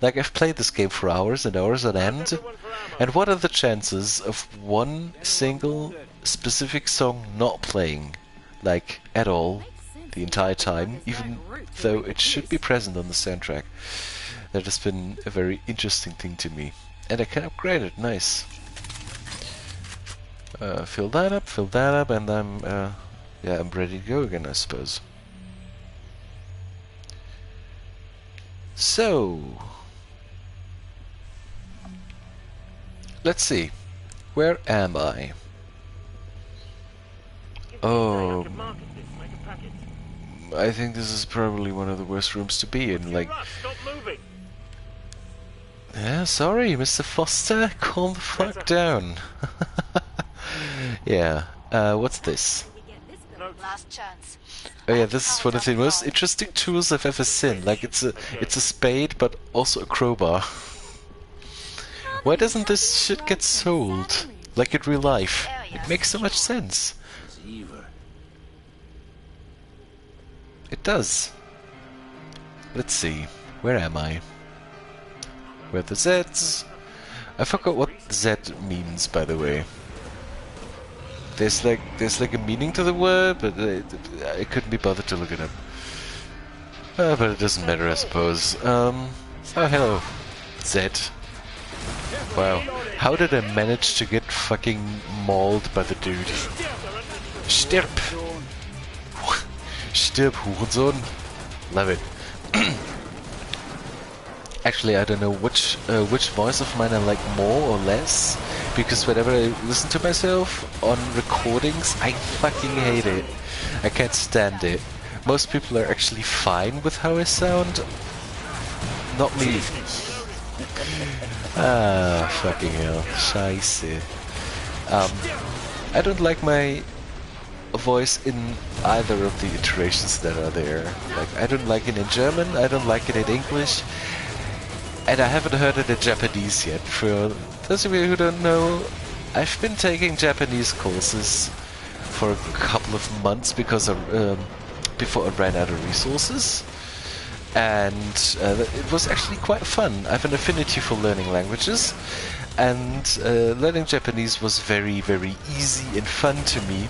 Like, I've played this game for hours and hours on end, and what are the chances of one single specific song not playing, like, at all, the entire time, even though it should be present on the soundtrack? That has been a very interesting thing to me. And I can upgrade it, nice. Fill that up, and I'm ready to go again, I suppose. So, let's see. Where am I? Oh, I think this is probably one of the worst rooms to be in. Like, Stop moving. yeah, sorry, Mr. Foster, calm the fuck down. Yeah. What's this? Last chance. Oh yeah, this is one of the most interesting tools I've ever seen. Like, it's a spade, but also a crowbar. Why doesn't this shit get sold? Like in real life? It makes so much sense. It does. Let's see. Where am I? Where are the Z's? I forgot what Z means, by the way. There's like a meaning to the word, but I couldn't be bothered to look it up. But it doesn't matter, I suppose. Oh, hello. Z. Wow. How did I manage to get fucking mauled by the dude? Stirb! Stirb, Hurensohn! Love it. Actually, I don't know which voice of mine I like more or less, because whenever I listen to myself on recordings, I fucking hate it. I can't stand it. Most people are actually fine with how I sound. Not me. Ah, fucking hell. Scheiße. I don't like my voice in either of the iterations that are there. Like, I don't like it in German, I don't like it in English, and I haven't heard it in Japanese yet. For those of you who don't know, I've been taking Japanese courses for a couple of months because before I ran out of resources. And it was actually quite fun. I have an affinity for learning languages, and learning Japanese was very, very easy and fun to me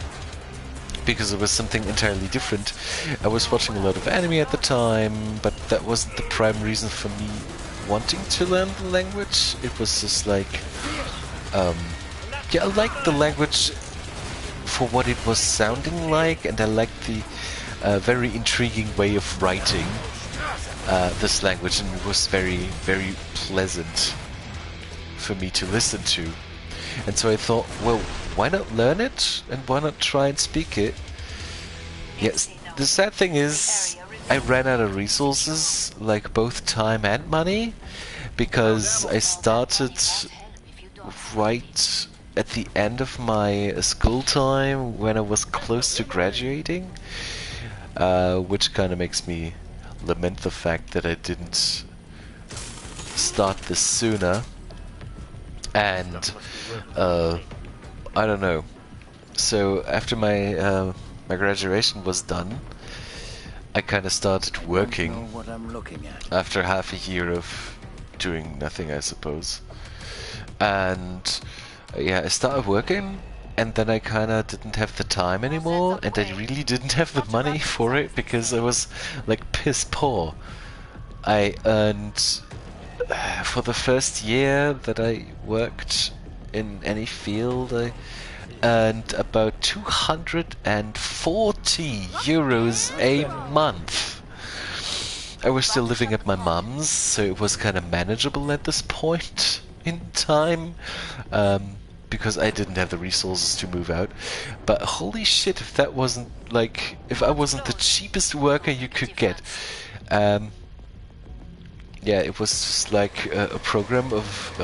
because it was something entirely different. I was watching a lot of anime at the time, but that wasn't the prime reason for me wanting to learn the language. It was just like, yeah, I liked the language for what it was sounding like, and I liked the very intriguing way of writing this language, and it was very, very pleasant for me to listen to. And so I thought, well, why not learn it, and why not try and speak it? Yes, the sad thing is, I ran out of resources, like both time and money, because I started right at the end of my school time, when I was close to graduating, which kind of makes me lament the fact that I didn't start this sooner. And I don't know. So after my my graduation was done, I kind of started working What I'm looking at. after half a year of doing nothing, I suppose. And yeah, I started working, and then I kind of didn't have the time anymore, and I really didn't have the money for it because I was like piss poor. I earned for the first year that I worked in any field, I earned about 240 euros a month. I was still living at my mum's, so it was kind of manageable at this point in time, because I didn't have the resources to move out. But holy shit, if that wasn't like, if I wasn't the cheapest worker you could get. Yeah, it was just like a program of,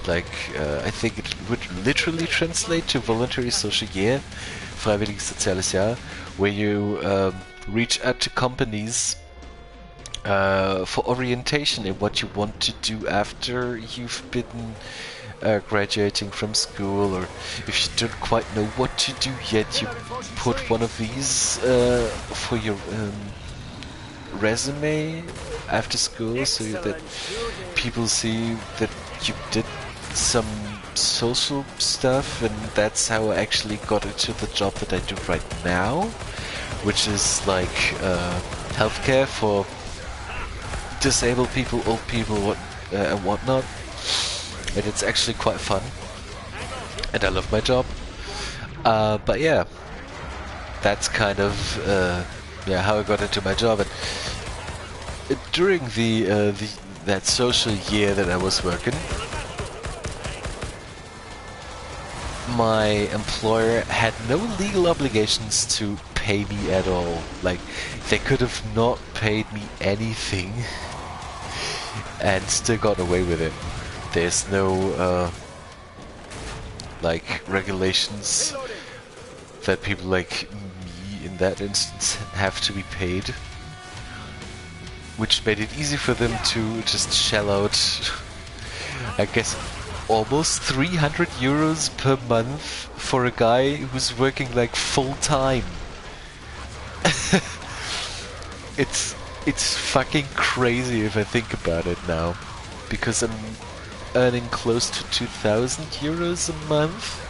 I think it would literally translate to voluntary social year, freiwilliges soziales Jahr, where you reach out to companies for orientation in what you want to do after you've been graduating from school, or if you don't quite know what to do yet, you put one of these for your resume after school, so that people see that you did some social stuff. And that's how I actually got into the job that I do right now, which is like healthcare for disabled people, old people, and whatnot. And it's actually quite fun, and I love my job. But yeah, that's kind of yeah, how I got into my job. And during that social year that I was working, my employer had no legal obligations to pay me at all. Like, they could have not paid me anything and still got away with it. There's no like regulations that people like me in that instance have to be paid, which made it easy for them to just shell out, I guess, almost 300 euros per month for a guy who's working like full time. It's fucking crazy if I think about it now, because I'm earning close to 2,000 euros a month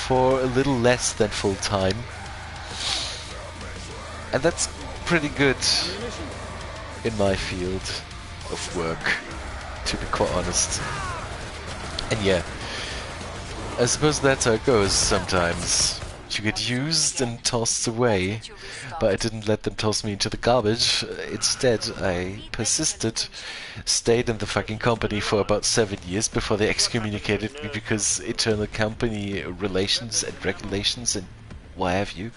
for a little less than full time, and that's pretty good in my field of work, to be quite honest. And yeah, I suppose that's how it goes sometimes. You get used and tossed away, but I didn't let them toss me into the garbage. Instead, I persisted, stayed in the fucking company for about 7 years before they excommunicated me because internal company relations and regulations and what have you.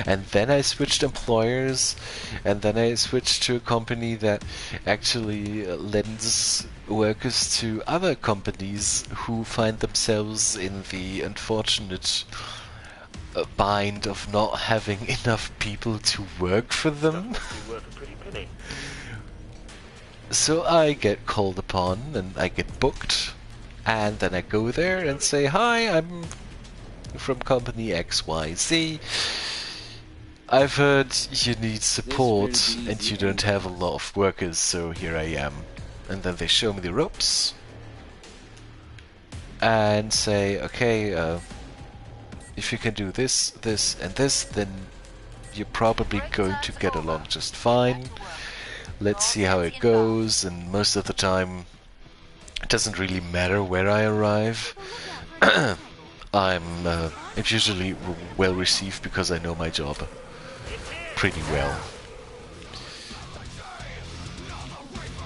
And then I switched employers, and then I switched to a company that actually lends workers to other companies who find themselves in the unfortunate bind of not having enough people to work for them. Be worth a pretty penny. So I get called upon and I get booked, and then I go there and say, "Hi, I'm from company XYZ. I've heard you need support and you don't have a lot of workers, so here I am." And then they show me the ropes and say, "Okay, if you can do this, this, and this, then you're probably going to get along just fine. Let's see how it goes." And most of the time, it doesn't really matter where I arrive. I'm usually well received because I know my job pretty well.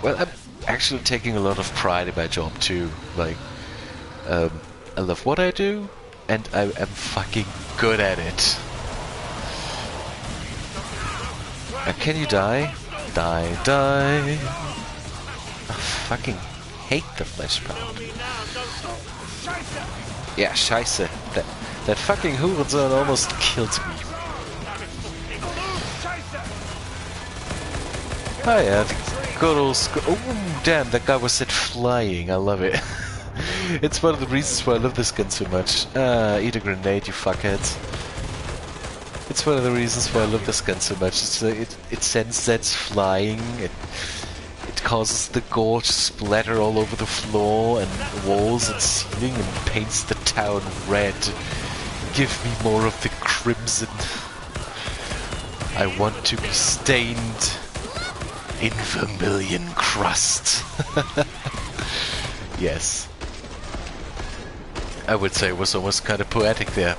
Well, I'm actually taking a lot of pride in my job too. Like, I love what I do, and I am fucking good at it. Can you die? Die, die. I fucking hate the flesh pound. Yeah, scheiße. That fucking Hurensohn almost killed me. Oh yeah, the good old oh damn, that guy was set flying. I love it. It's one of the reasons why I love this gun so much. Eat a grenade, you fuckhead. It's one of the reasons why I love this gun so much. It's it sends Zeds flying. It causes the gore to splatter all over the floor and walls and ceiling and paints the town red. Give me more of the crimson. I want to be stained in vermilion crust. Yes. I would say it was almost kind of poetic there.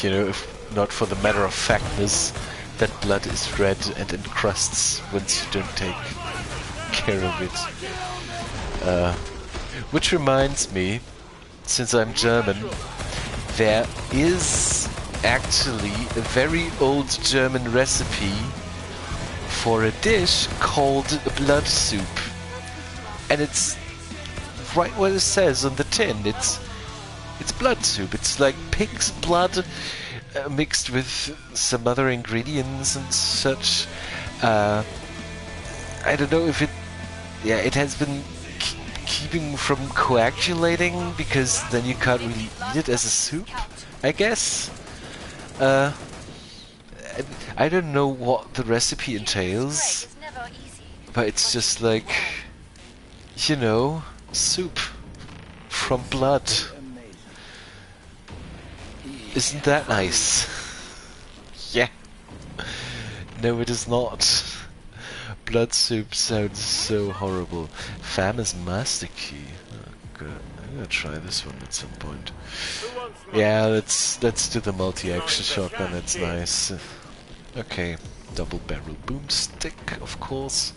You know, if not for the matter of factness that blood is red and encrusts once you don't take care of it. Which reminds me, since I'm German, there is actually a very old German recipe for a dish called blood soup. And it's right what it says on the tin. It's blood soup. It's like pig's blood mixed with some other ingredients and such. I don't know if it... Yeah, it has been keeping from coagulating, because then you can't really eat it as a soup, I guess. I don't know what the recipe entails, but it's just like, you know, soup from blood. Isn't that nice? Yeah. No, it is not. Blood soup sounds so horrible. Famous master key. Oh, good. I'm gonna try this one at some point. Yeah, let's do the multi-action shotgun. That's nice. Okay, double barrel boomstick, of course.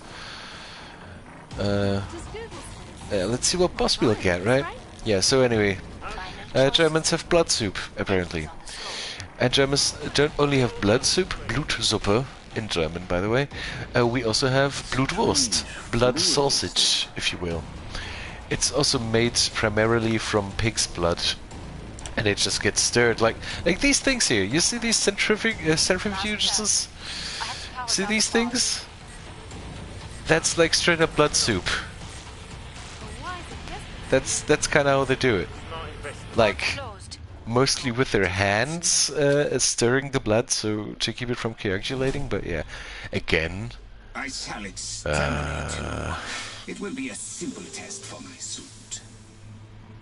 Let's see what boss we'll get, right? Yeah. So anyway, Germans have blood soup apparently, and Germans don't only have blood soup, Blutsuppe. In German, by the way, we also have Blutwurst, blood sausage, if you will. It's also made primarily from pig's blood, and it just gets stirred like these things here. You see these centrifuges? See these things? That's like straight up blood soup. That's kind of how they do it. Like, mostly with their hands, stirring the blood so to keep it from coagulating. But yeah, again, I shall exterminate you. It will be a simple test for my suit.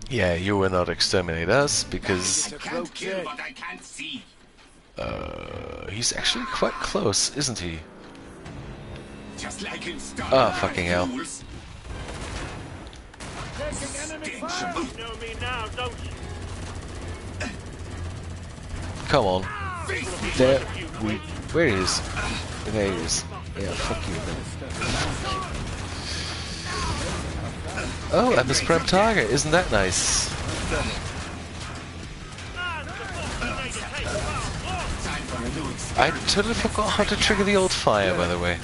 Yeah, you will not exterminate us because I can't kill what I can't see. he's actually quite close, isn't he? Just like in Star Oh, fucking hell. Wars. You know me now, don't you? Come on. There. Where he is? There he is. Yeah, fuck you then. Oh, I mispressed target. Isn't that nice? I totally forgot how to trigger the old fire, by the way.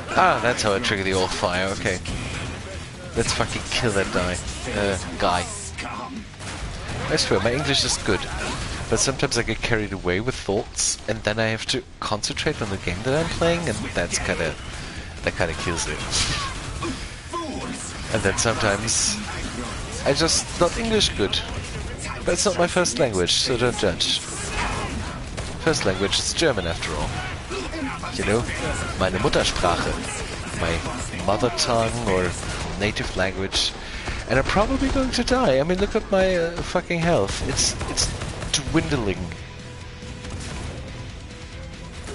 Ah, that's how I trigger the old fire. Okay. Let's fucking kill that guy. I swear, my English is good. But sometimes I get carried away with thoughts, and then I have to concentrate on the game that I'm playing, and that kind of kills it. And then sometimes I just not English good. But it's not my first language, so don't judge. First language is German, after all. You know, meine Muttersprache, my mother tongue or native language. And I'm probably going to die. I mean, look at my fucking health. It's dwindling.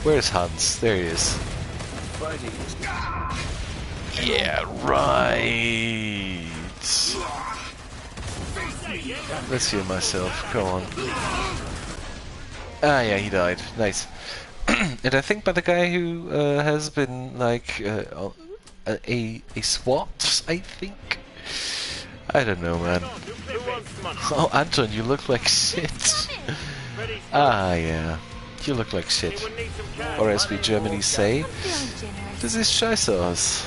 Where's Hans? There he is. Yeah, right. Let's heal myself. Come on. Ah, yeah, he died. Nice. And I think by the guy who has been like a SWAT, I think. I don't know, man. Oh, Anton, you look like shit. Ah, yeah. You look like shit. Or as we Germans say, this is scheiße aus.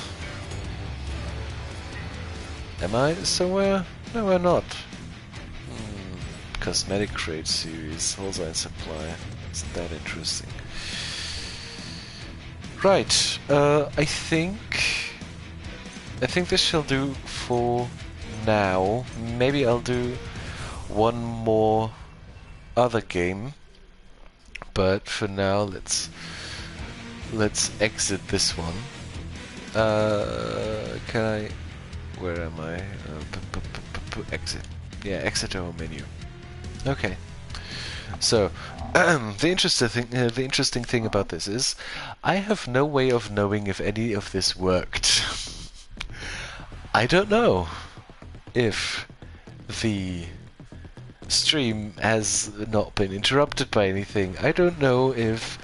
Am I somewhere? No, I'm not. Cosmetic crate series, wholesale supply. Isn't that interesting? Right. I think this shall do for now. Maybe I'll do one more other game, but for now let's exit this one. Can I? Where am I? Exit. Yeah, exit to home menu. Okay. So the interesting thing about this is I have no way of knowing if any of this worked. I don't know if the stream has not been interrupted by anything. I don't know if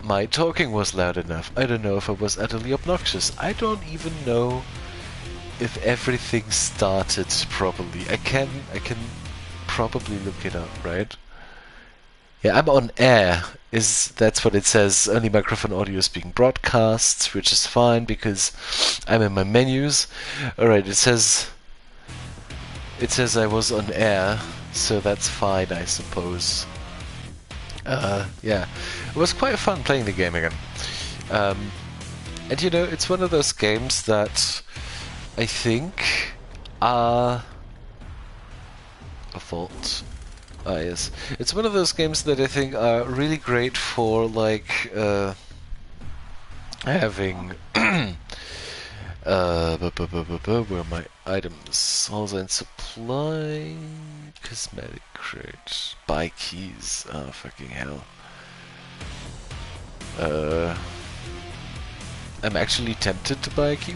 my talking was loud enough. I don't know if I was utterly obnoxious. I don't even know if everything started properly. I can probably look it up, right? Yeah, I'm on air. That's what it says. Only microphone audio is being broadcast, which is fine because I'm in my menus. Alright, it says I was on air, so that's fine, I suppose. Yeah, it was quite fun playing the game again. And you know, it's one of those games that I think are a fault. Ah, yes. It's one of those games that I think are really great for, like, having where are my items? Halls and supply, cosmetic crate, buy keys. Oh, fucking hell. I'm actually tempted to buy a key.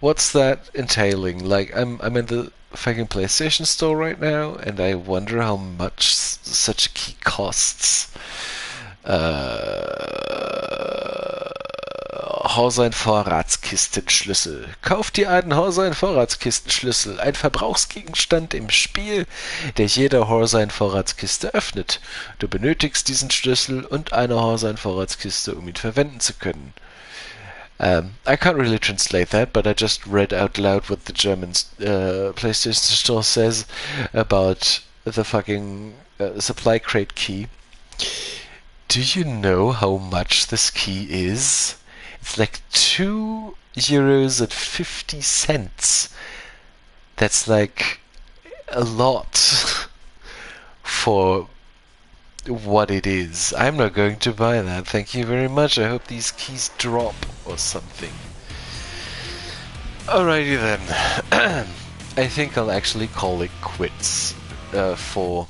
What's that entailing? Like, I'm in the fucking PlayStation Store right now, and I wonder how much such a key costs. Hauseinvorratskistenschlüssel. Kauf dir einen Hauseinvorratskistenschlüssel, ein Verbrauchsgegenstand im Spiel, der jede Hauseinvorratskiste öffnet. Du benötigst diesen Schlüssel und eine Hauseinvorratskiste, um ihn verwenden zu können. I can't really translate that, but I just read out loud what the German PlayStation Store says about the fucking supply crate key. Do you know how much this key is? It's like €2.50. That's like a lot for what it is. I'm not going to buy that. Thank you very much. I hope these keys drop or something. Alrighty then. I think I'll actually call it quits for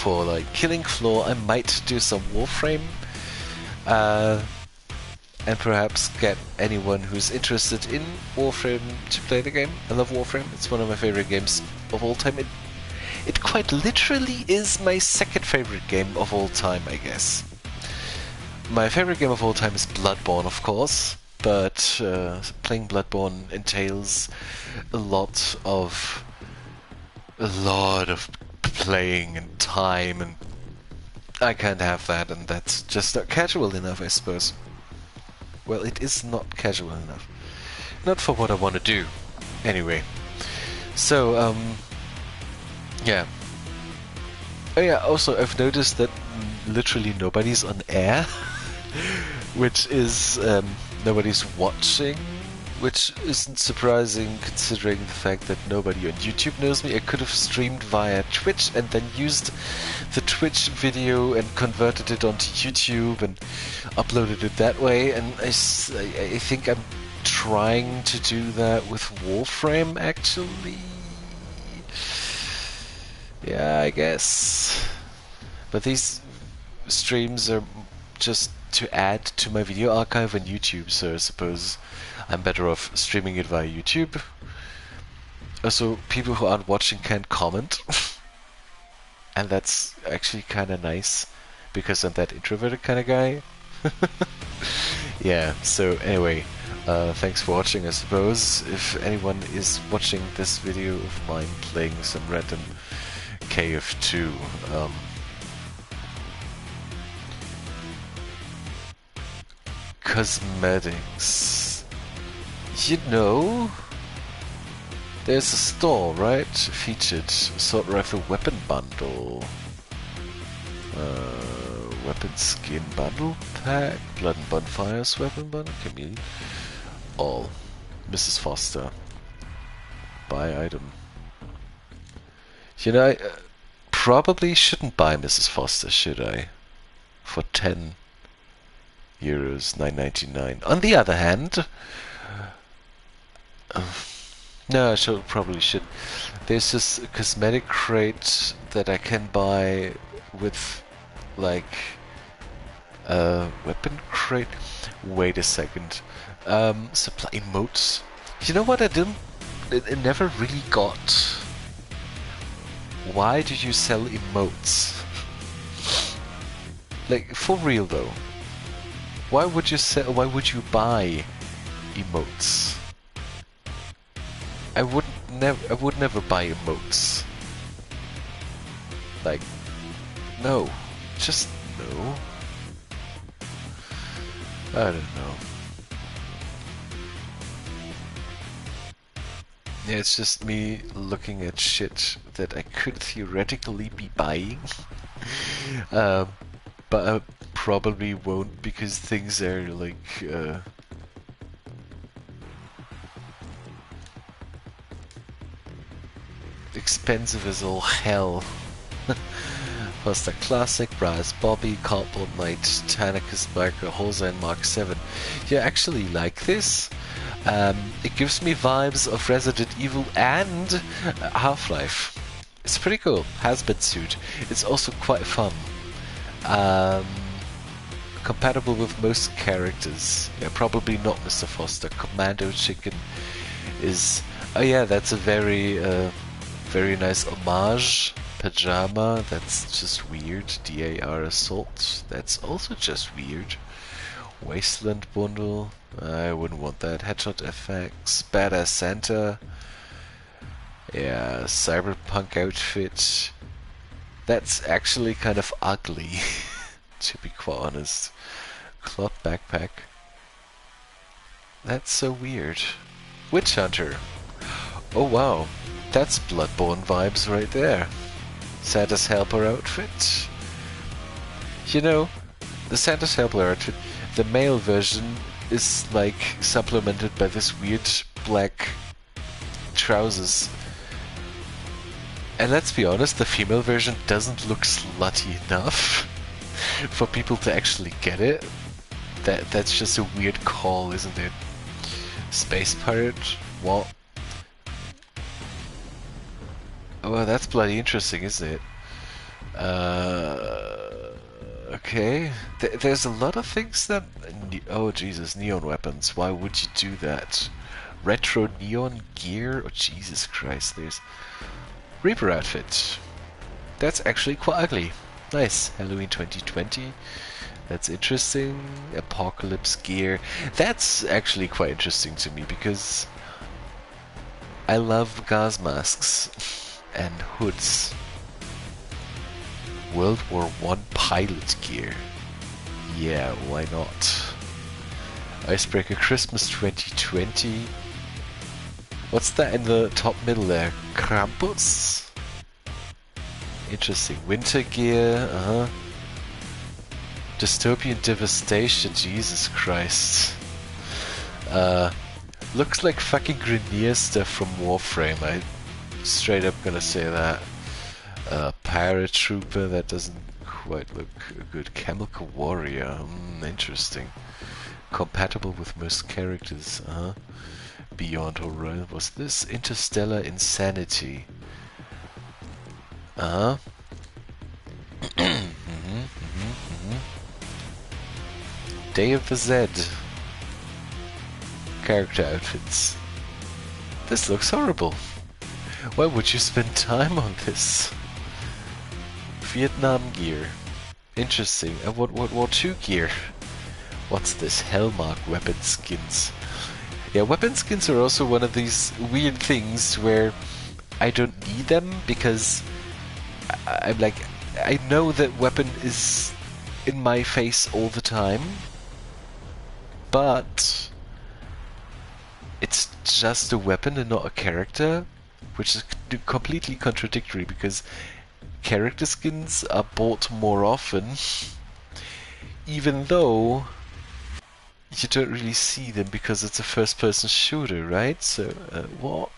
like Killing Floor. I might do some Warframe and perhaps get anyone who's interested in Warframe to play the game. I love Warframe. It's one of my favorite games of all time. it quite literally is my second favorite game of all time, I guess. My favorite game of all time is Bloodborne, of course, but playing Bloodborne entails a lot of playing and time, and I can't have that, and that's just not casual enough, I suppose. Well, it is not casual enough. Not for what I want to do. Anyway. So, yeah. Oh yeah, also I've noticed that literally nobody's on air, which is, nobody's watching, which isn't surprising considering the fact that nobody on YouTube knows me. I could have streamed via Twitch and then used the Twitch video and converted it onto YouTube and uploaded it that way, and I think I'm trying to do that with Warframe, actually. Yeah, I guess. But these streams are just to add to my video archive on YouTube, so I suppose I'm better off streaming it via YouTube. Also, people who aren't watching can't comment. And that's actually kind of nice, because I'm that introverted kind of guy. Yeah, so anyway, thanks for watching, I suppose. If anyone is watching this video of mine playing some random KF2, cosmetics. You know, there's a store, right? Featured assault rifle weapon bundle. Weapon skin bundle pack. Blood and bonfires weapon bundle. Camille. All. Mrs. Foster. Buy item. You know, I probably shouldn't buy Mrs. Foster, should I? For €10. 9.99. On the other hand, no, I probably should. There's this cosmetic crate that I can buy with, like, a weapon crate. Wait a second. Supply emotes. You know what I didn't? I never really got. Why do you sell emotes? Like, for real though. Why would you sell? Why would you buy emotes? I would never buy emotes. Like, no, just no. I don't know. Yeah, it's just me looking at shit that I could theoretically be buying, but I probably won't, because things are like expensive as all hell. Foster Classic, Brass Bobby, Cardboard Knight, Tannicus Biker, Holstein Mark 7. Yeah, I actually like this. It gives me vibes of Resident Evil and Half-Life. It's pretty cool. Hazmat suit. It's also quite fun. Compatible with most characters. Yeah, probably not Mr. Foster. Commando Chicken is... Oh yeah, that's a very, very nice homage. Pajama, that's just weird. DAR Assault, that's also just weird. Wasteland Bundle, I wouldn't want that. Headshot FX, Badass Santa. Yeah, Cyberpunk outfit. That's actually kind of ugly, to be quite honest. Cloth backpack. That's so weird. Witch Hunter. Oh wow, that's Bloodborne vibes right there. Santa's Helper outfit. You know, the Santa's Helper outfit, the male version is like supplemented by this weird black trousers. And let's be honest, the female version doesn't look slutty enough for people to actually get it. That's just a weird call, isn't it? Space Pirate? What? Oh, well, that's bloody interesting, isn't it? Okay. There's a lot of things that... Oh, Jesus, neon weapons. Why would you do that? Retro neon gear? Oh, Jesus Christ, there's... Reaper outfit. That's actually quite ugly. Nice. Halloween 2020. That's interesting. Apocalypse gear. That's actually quite interesting to me because I love gas masks and hoods. World War I pilot gear. Yeah, why not? Icebreaker Christmas 2020. What's that in the top middle there? Krampus? Interesting. Winter gear, Dystopian devastation, Jesus Christ. Looks like fucking Grenier stuff from Warframe. I straight up gonna say that. Paratrooper, that doesn't quite look good. Chemical warrior, interesting. Compatible with most characters, Beyond Horizon. Was this Interstellar Insanity? Day of the Zed. Character outfits. This looks horrible. Why would you spend time on this? Vietnam gear. Interesting. What War II gear? What's this? Hellmark weapon skins. Yeah, weapon skins are also one of these weird things where I don't need them because I'm like, I know that weapon is in my face all the time, but it's just a weapon and not a character, which is completely contradictory because character skins are bought more often, even though you don't really see them because it's a first-person shooter, right? So, what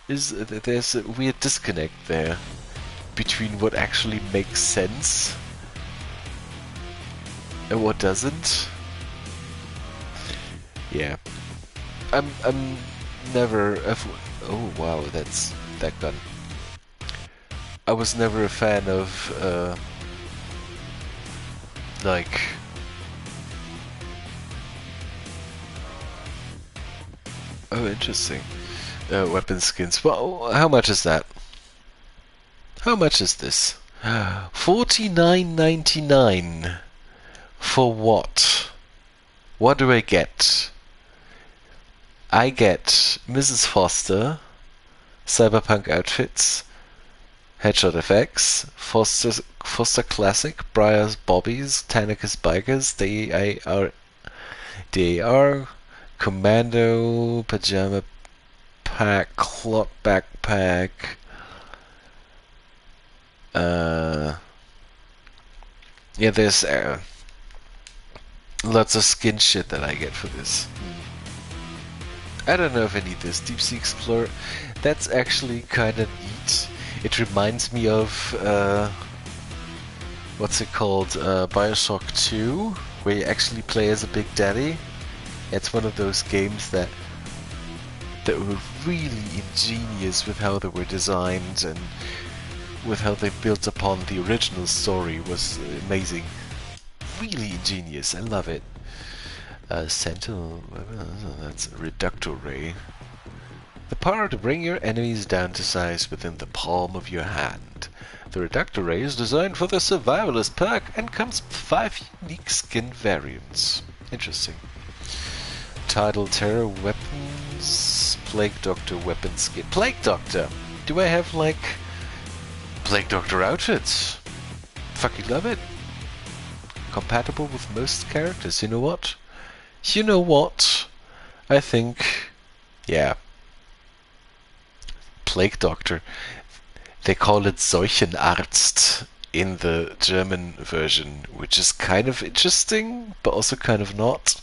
is there's a weird disconnect there between what actually makes sense and what doesn't. Yeah, I'm never. Oh wow, that's that gun. I was never a fan of like. Oh, interesting. Weapon skins. Well, how much is that? How much is this? $49.99. For what? What do I get? I get Mrs. Foster, Cyberpunk outfits, Headshot FX, Foster Classic, Briar's Bobbies, Tannicus Bikers, DAR, Commando, Pajama Pack, Clock Backpack, yeah, there's lots of skin shit that I get for this. I don't know if I need this. Deep Sea Explorer, that's actually kind of neat. It reminds me of, what's it called, Bioshock 2, where you actually play as a Big Daddy. It's one of those games that were really ingenious with how they were designed and with how they built upon the original story. Was amazing. Really ingenious. I love it. Sentinel, that's a Reductor Ray. The power to bring your enemies down to size within the palm of your hand. The Reductor Ray is designed for the Survivalist perk and comes with 5 unique skin variants. Interesting. Tidal Terror weapons. Plague Doctor weapon skin. Plague Doctor! Do I have, like, Plague Doctor outfits? Fucking love it. Compatible with most characters. You know what? You know what? I think, yeah. Plague Doctor. They call it Seuchenarzt in the German version, which is kind of interesting, but also kind of not.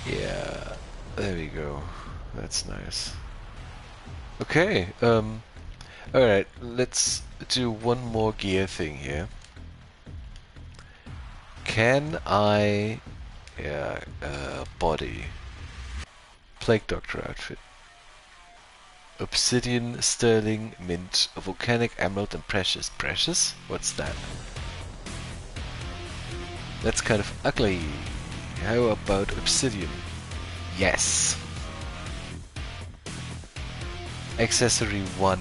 Yeah, there we go. That's nice. Okay, alright, let's do one more gear thing here. Can I... yeah, body. Plague Doctor outfit. Obsidian, Sterling, Mint, Volcanic, Emerald and Precious. Precious? What's that? That's kind of ugly. How about Obsidian? Yes. Accessory 1.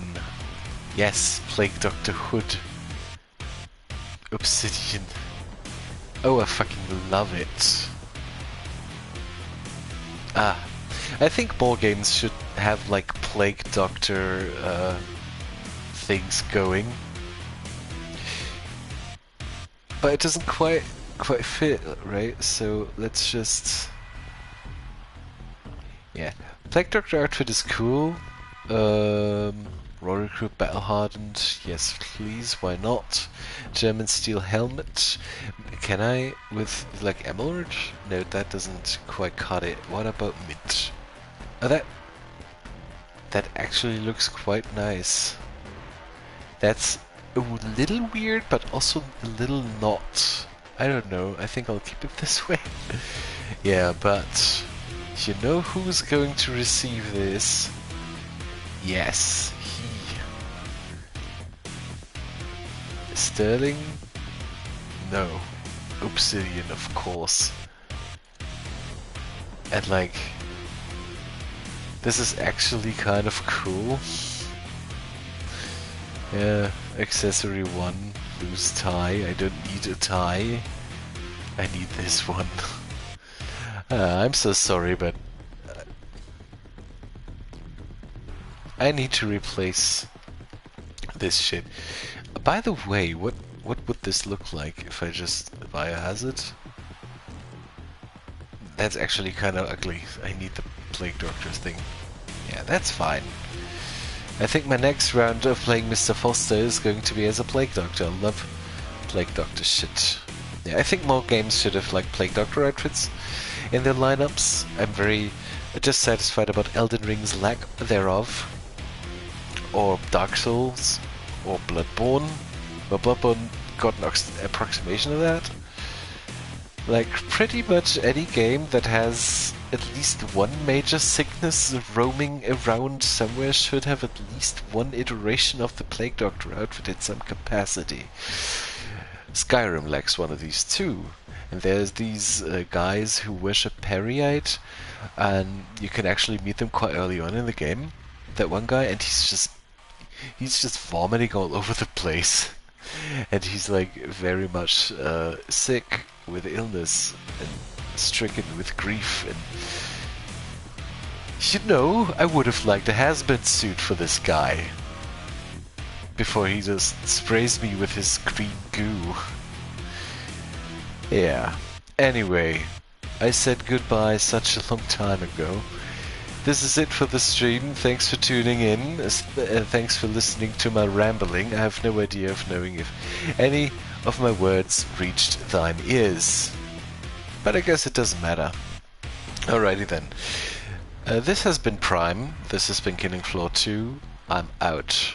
Yes, Plague Doctor Hood. Obsidian. Oh, I fucking love it. Ah, I think more games should have like Plague Doctor things going, but it doesn't quite fit, right? So let's just, yeah, Plague Doctor outfit is cool. Royal Recruit Battle Hardened, yes please, why not? German Steel Helmet, can I with like Emerald? No, that doesn't quite cut it. What about Mint? Oh, that actually looks quite nice. That's a little weird, but also a little not. I don't know, I think I'll keep it this way. Yeah, but you know who's going to receive this? Yes, he. Sterling? No. Obsidian, of course. And like, this is actually kind of cool. Yeah, accessory 1, loose tie. I don't need a tie. I need this one. I'm so sorry, but I need to replace this shit. By the way, what would this look like if I just biohazard? That's actually kind of ugly. I need the Plague Doctor thing. Yeah, that's fine. I think my next round of playing Mr. Foster is going to be as a Plague Doctor. I love Plague Doctor shit. Yeah, I think more games should have like Plague Doctor outfits in their lineups. I'm very dissatisfied about Elden Ring's lack thereof. Or Dark Souls. Or Bloodborne. But Bloodborne got an approximation of that. Like, pretty much any game that has at least one major sickness roaming around somewhere should have at least one iteration of the Plague Doctor outfit in some capacity. Skyrim lacks one of these too. And there's these guys who worship Periite, and you can actually meet them quite early on in the game. That one guy, and he's just vomiting all over the place. And he's like very much sick with illness and stricken with grief, and you know, I would have liked a hazmat suit for this guy before he just sprays me with his green goo. Yeah, anyway, I said goodbye such a long time ago. This is it for the stream. Thanks for tuning in. Thanks for listening to my rambling. I have no idea of knowing if any of my words reached thine ears. But I guess it doesn't matter. Alrighty then. This has been Prime. This has been Killing Floor 2. I'm out.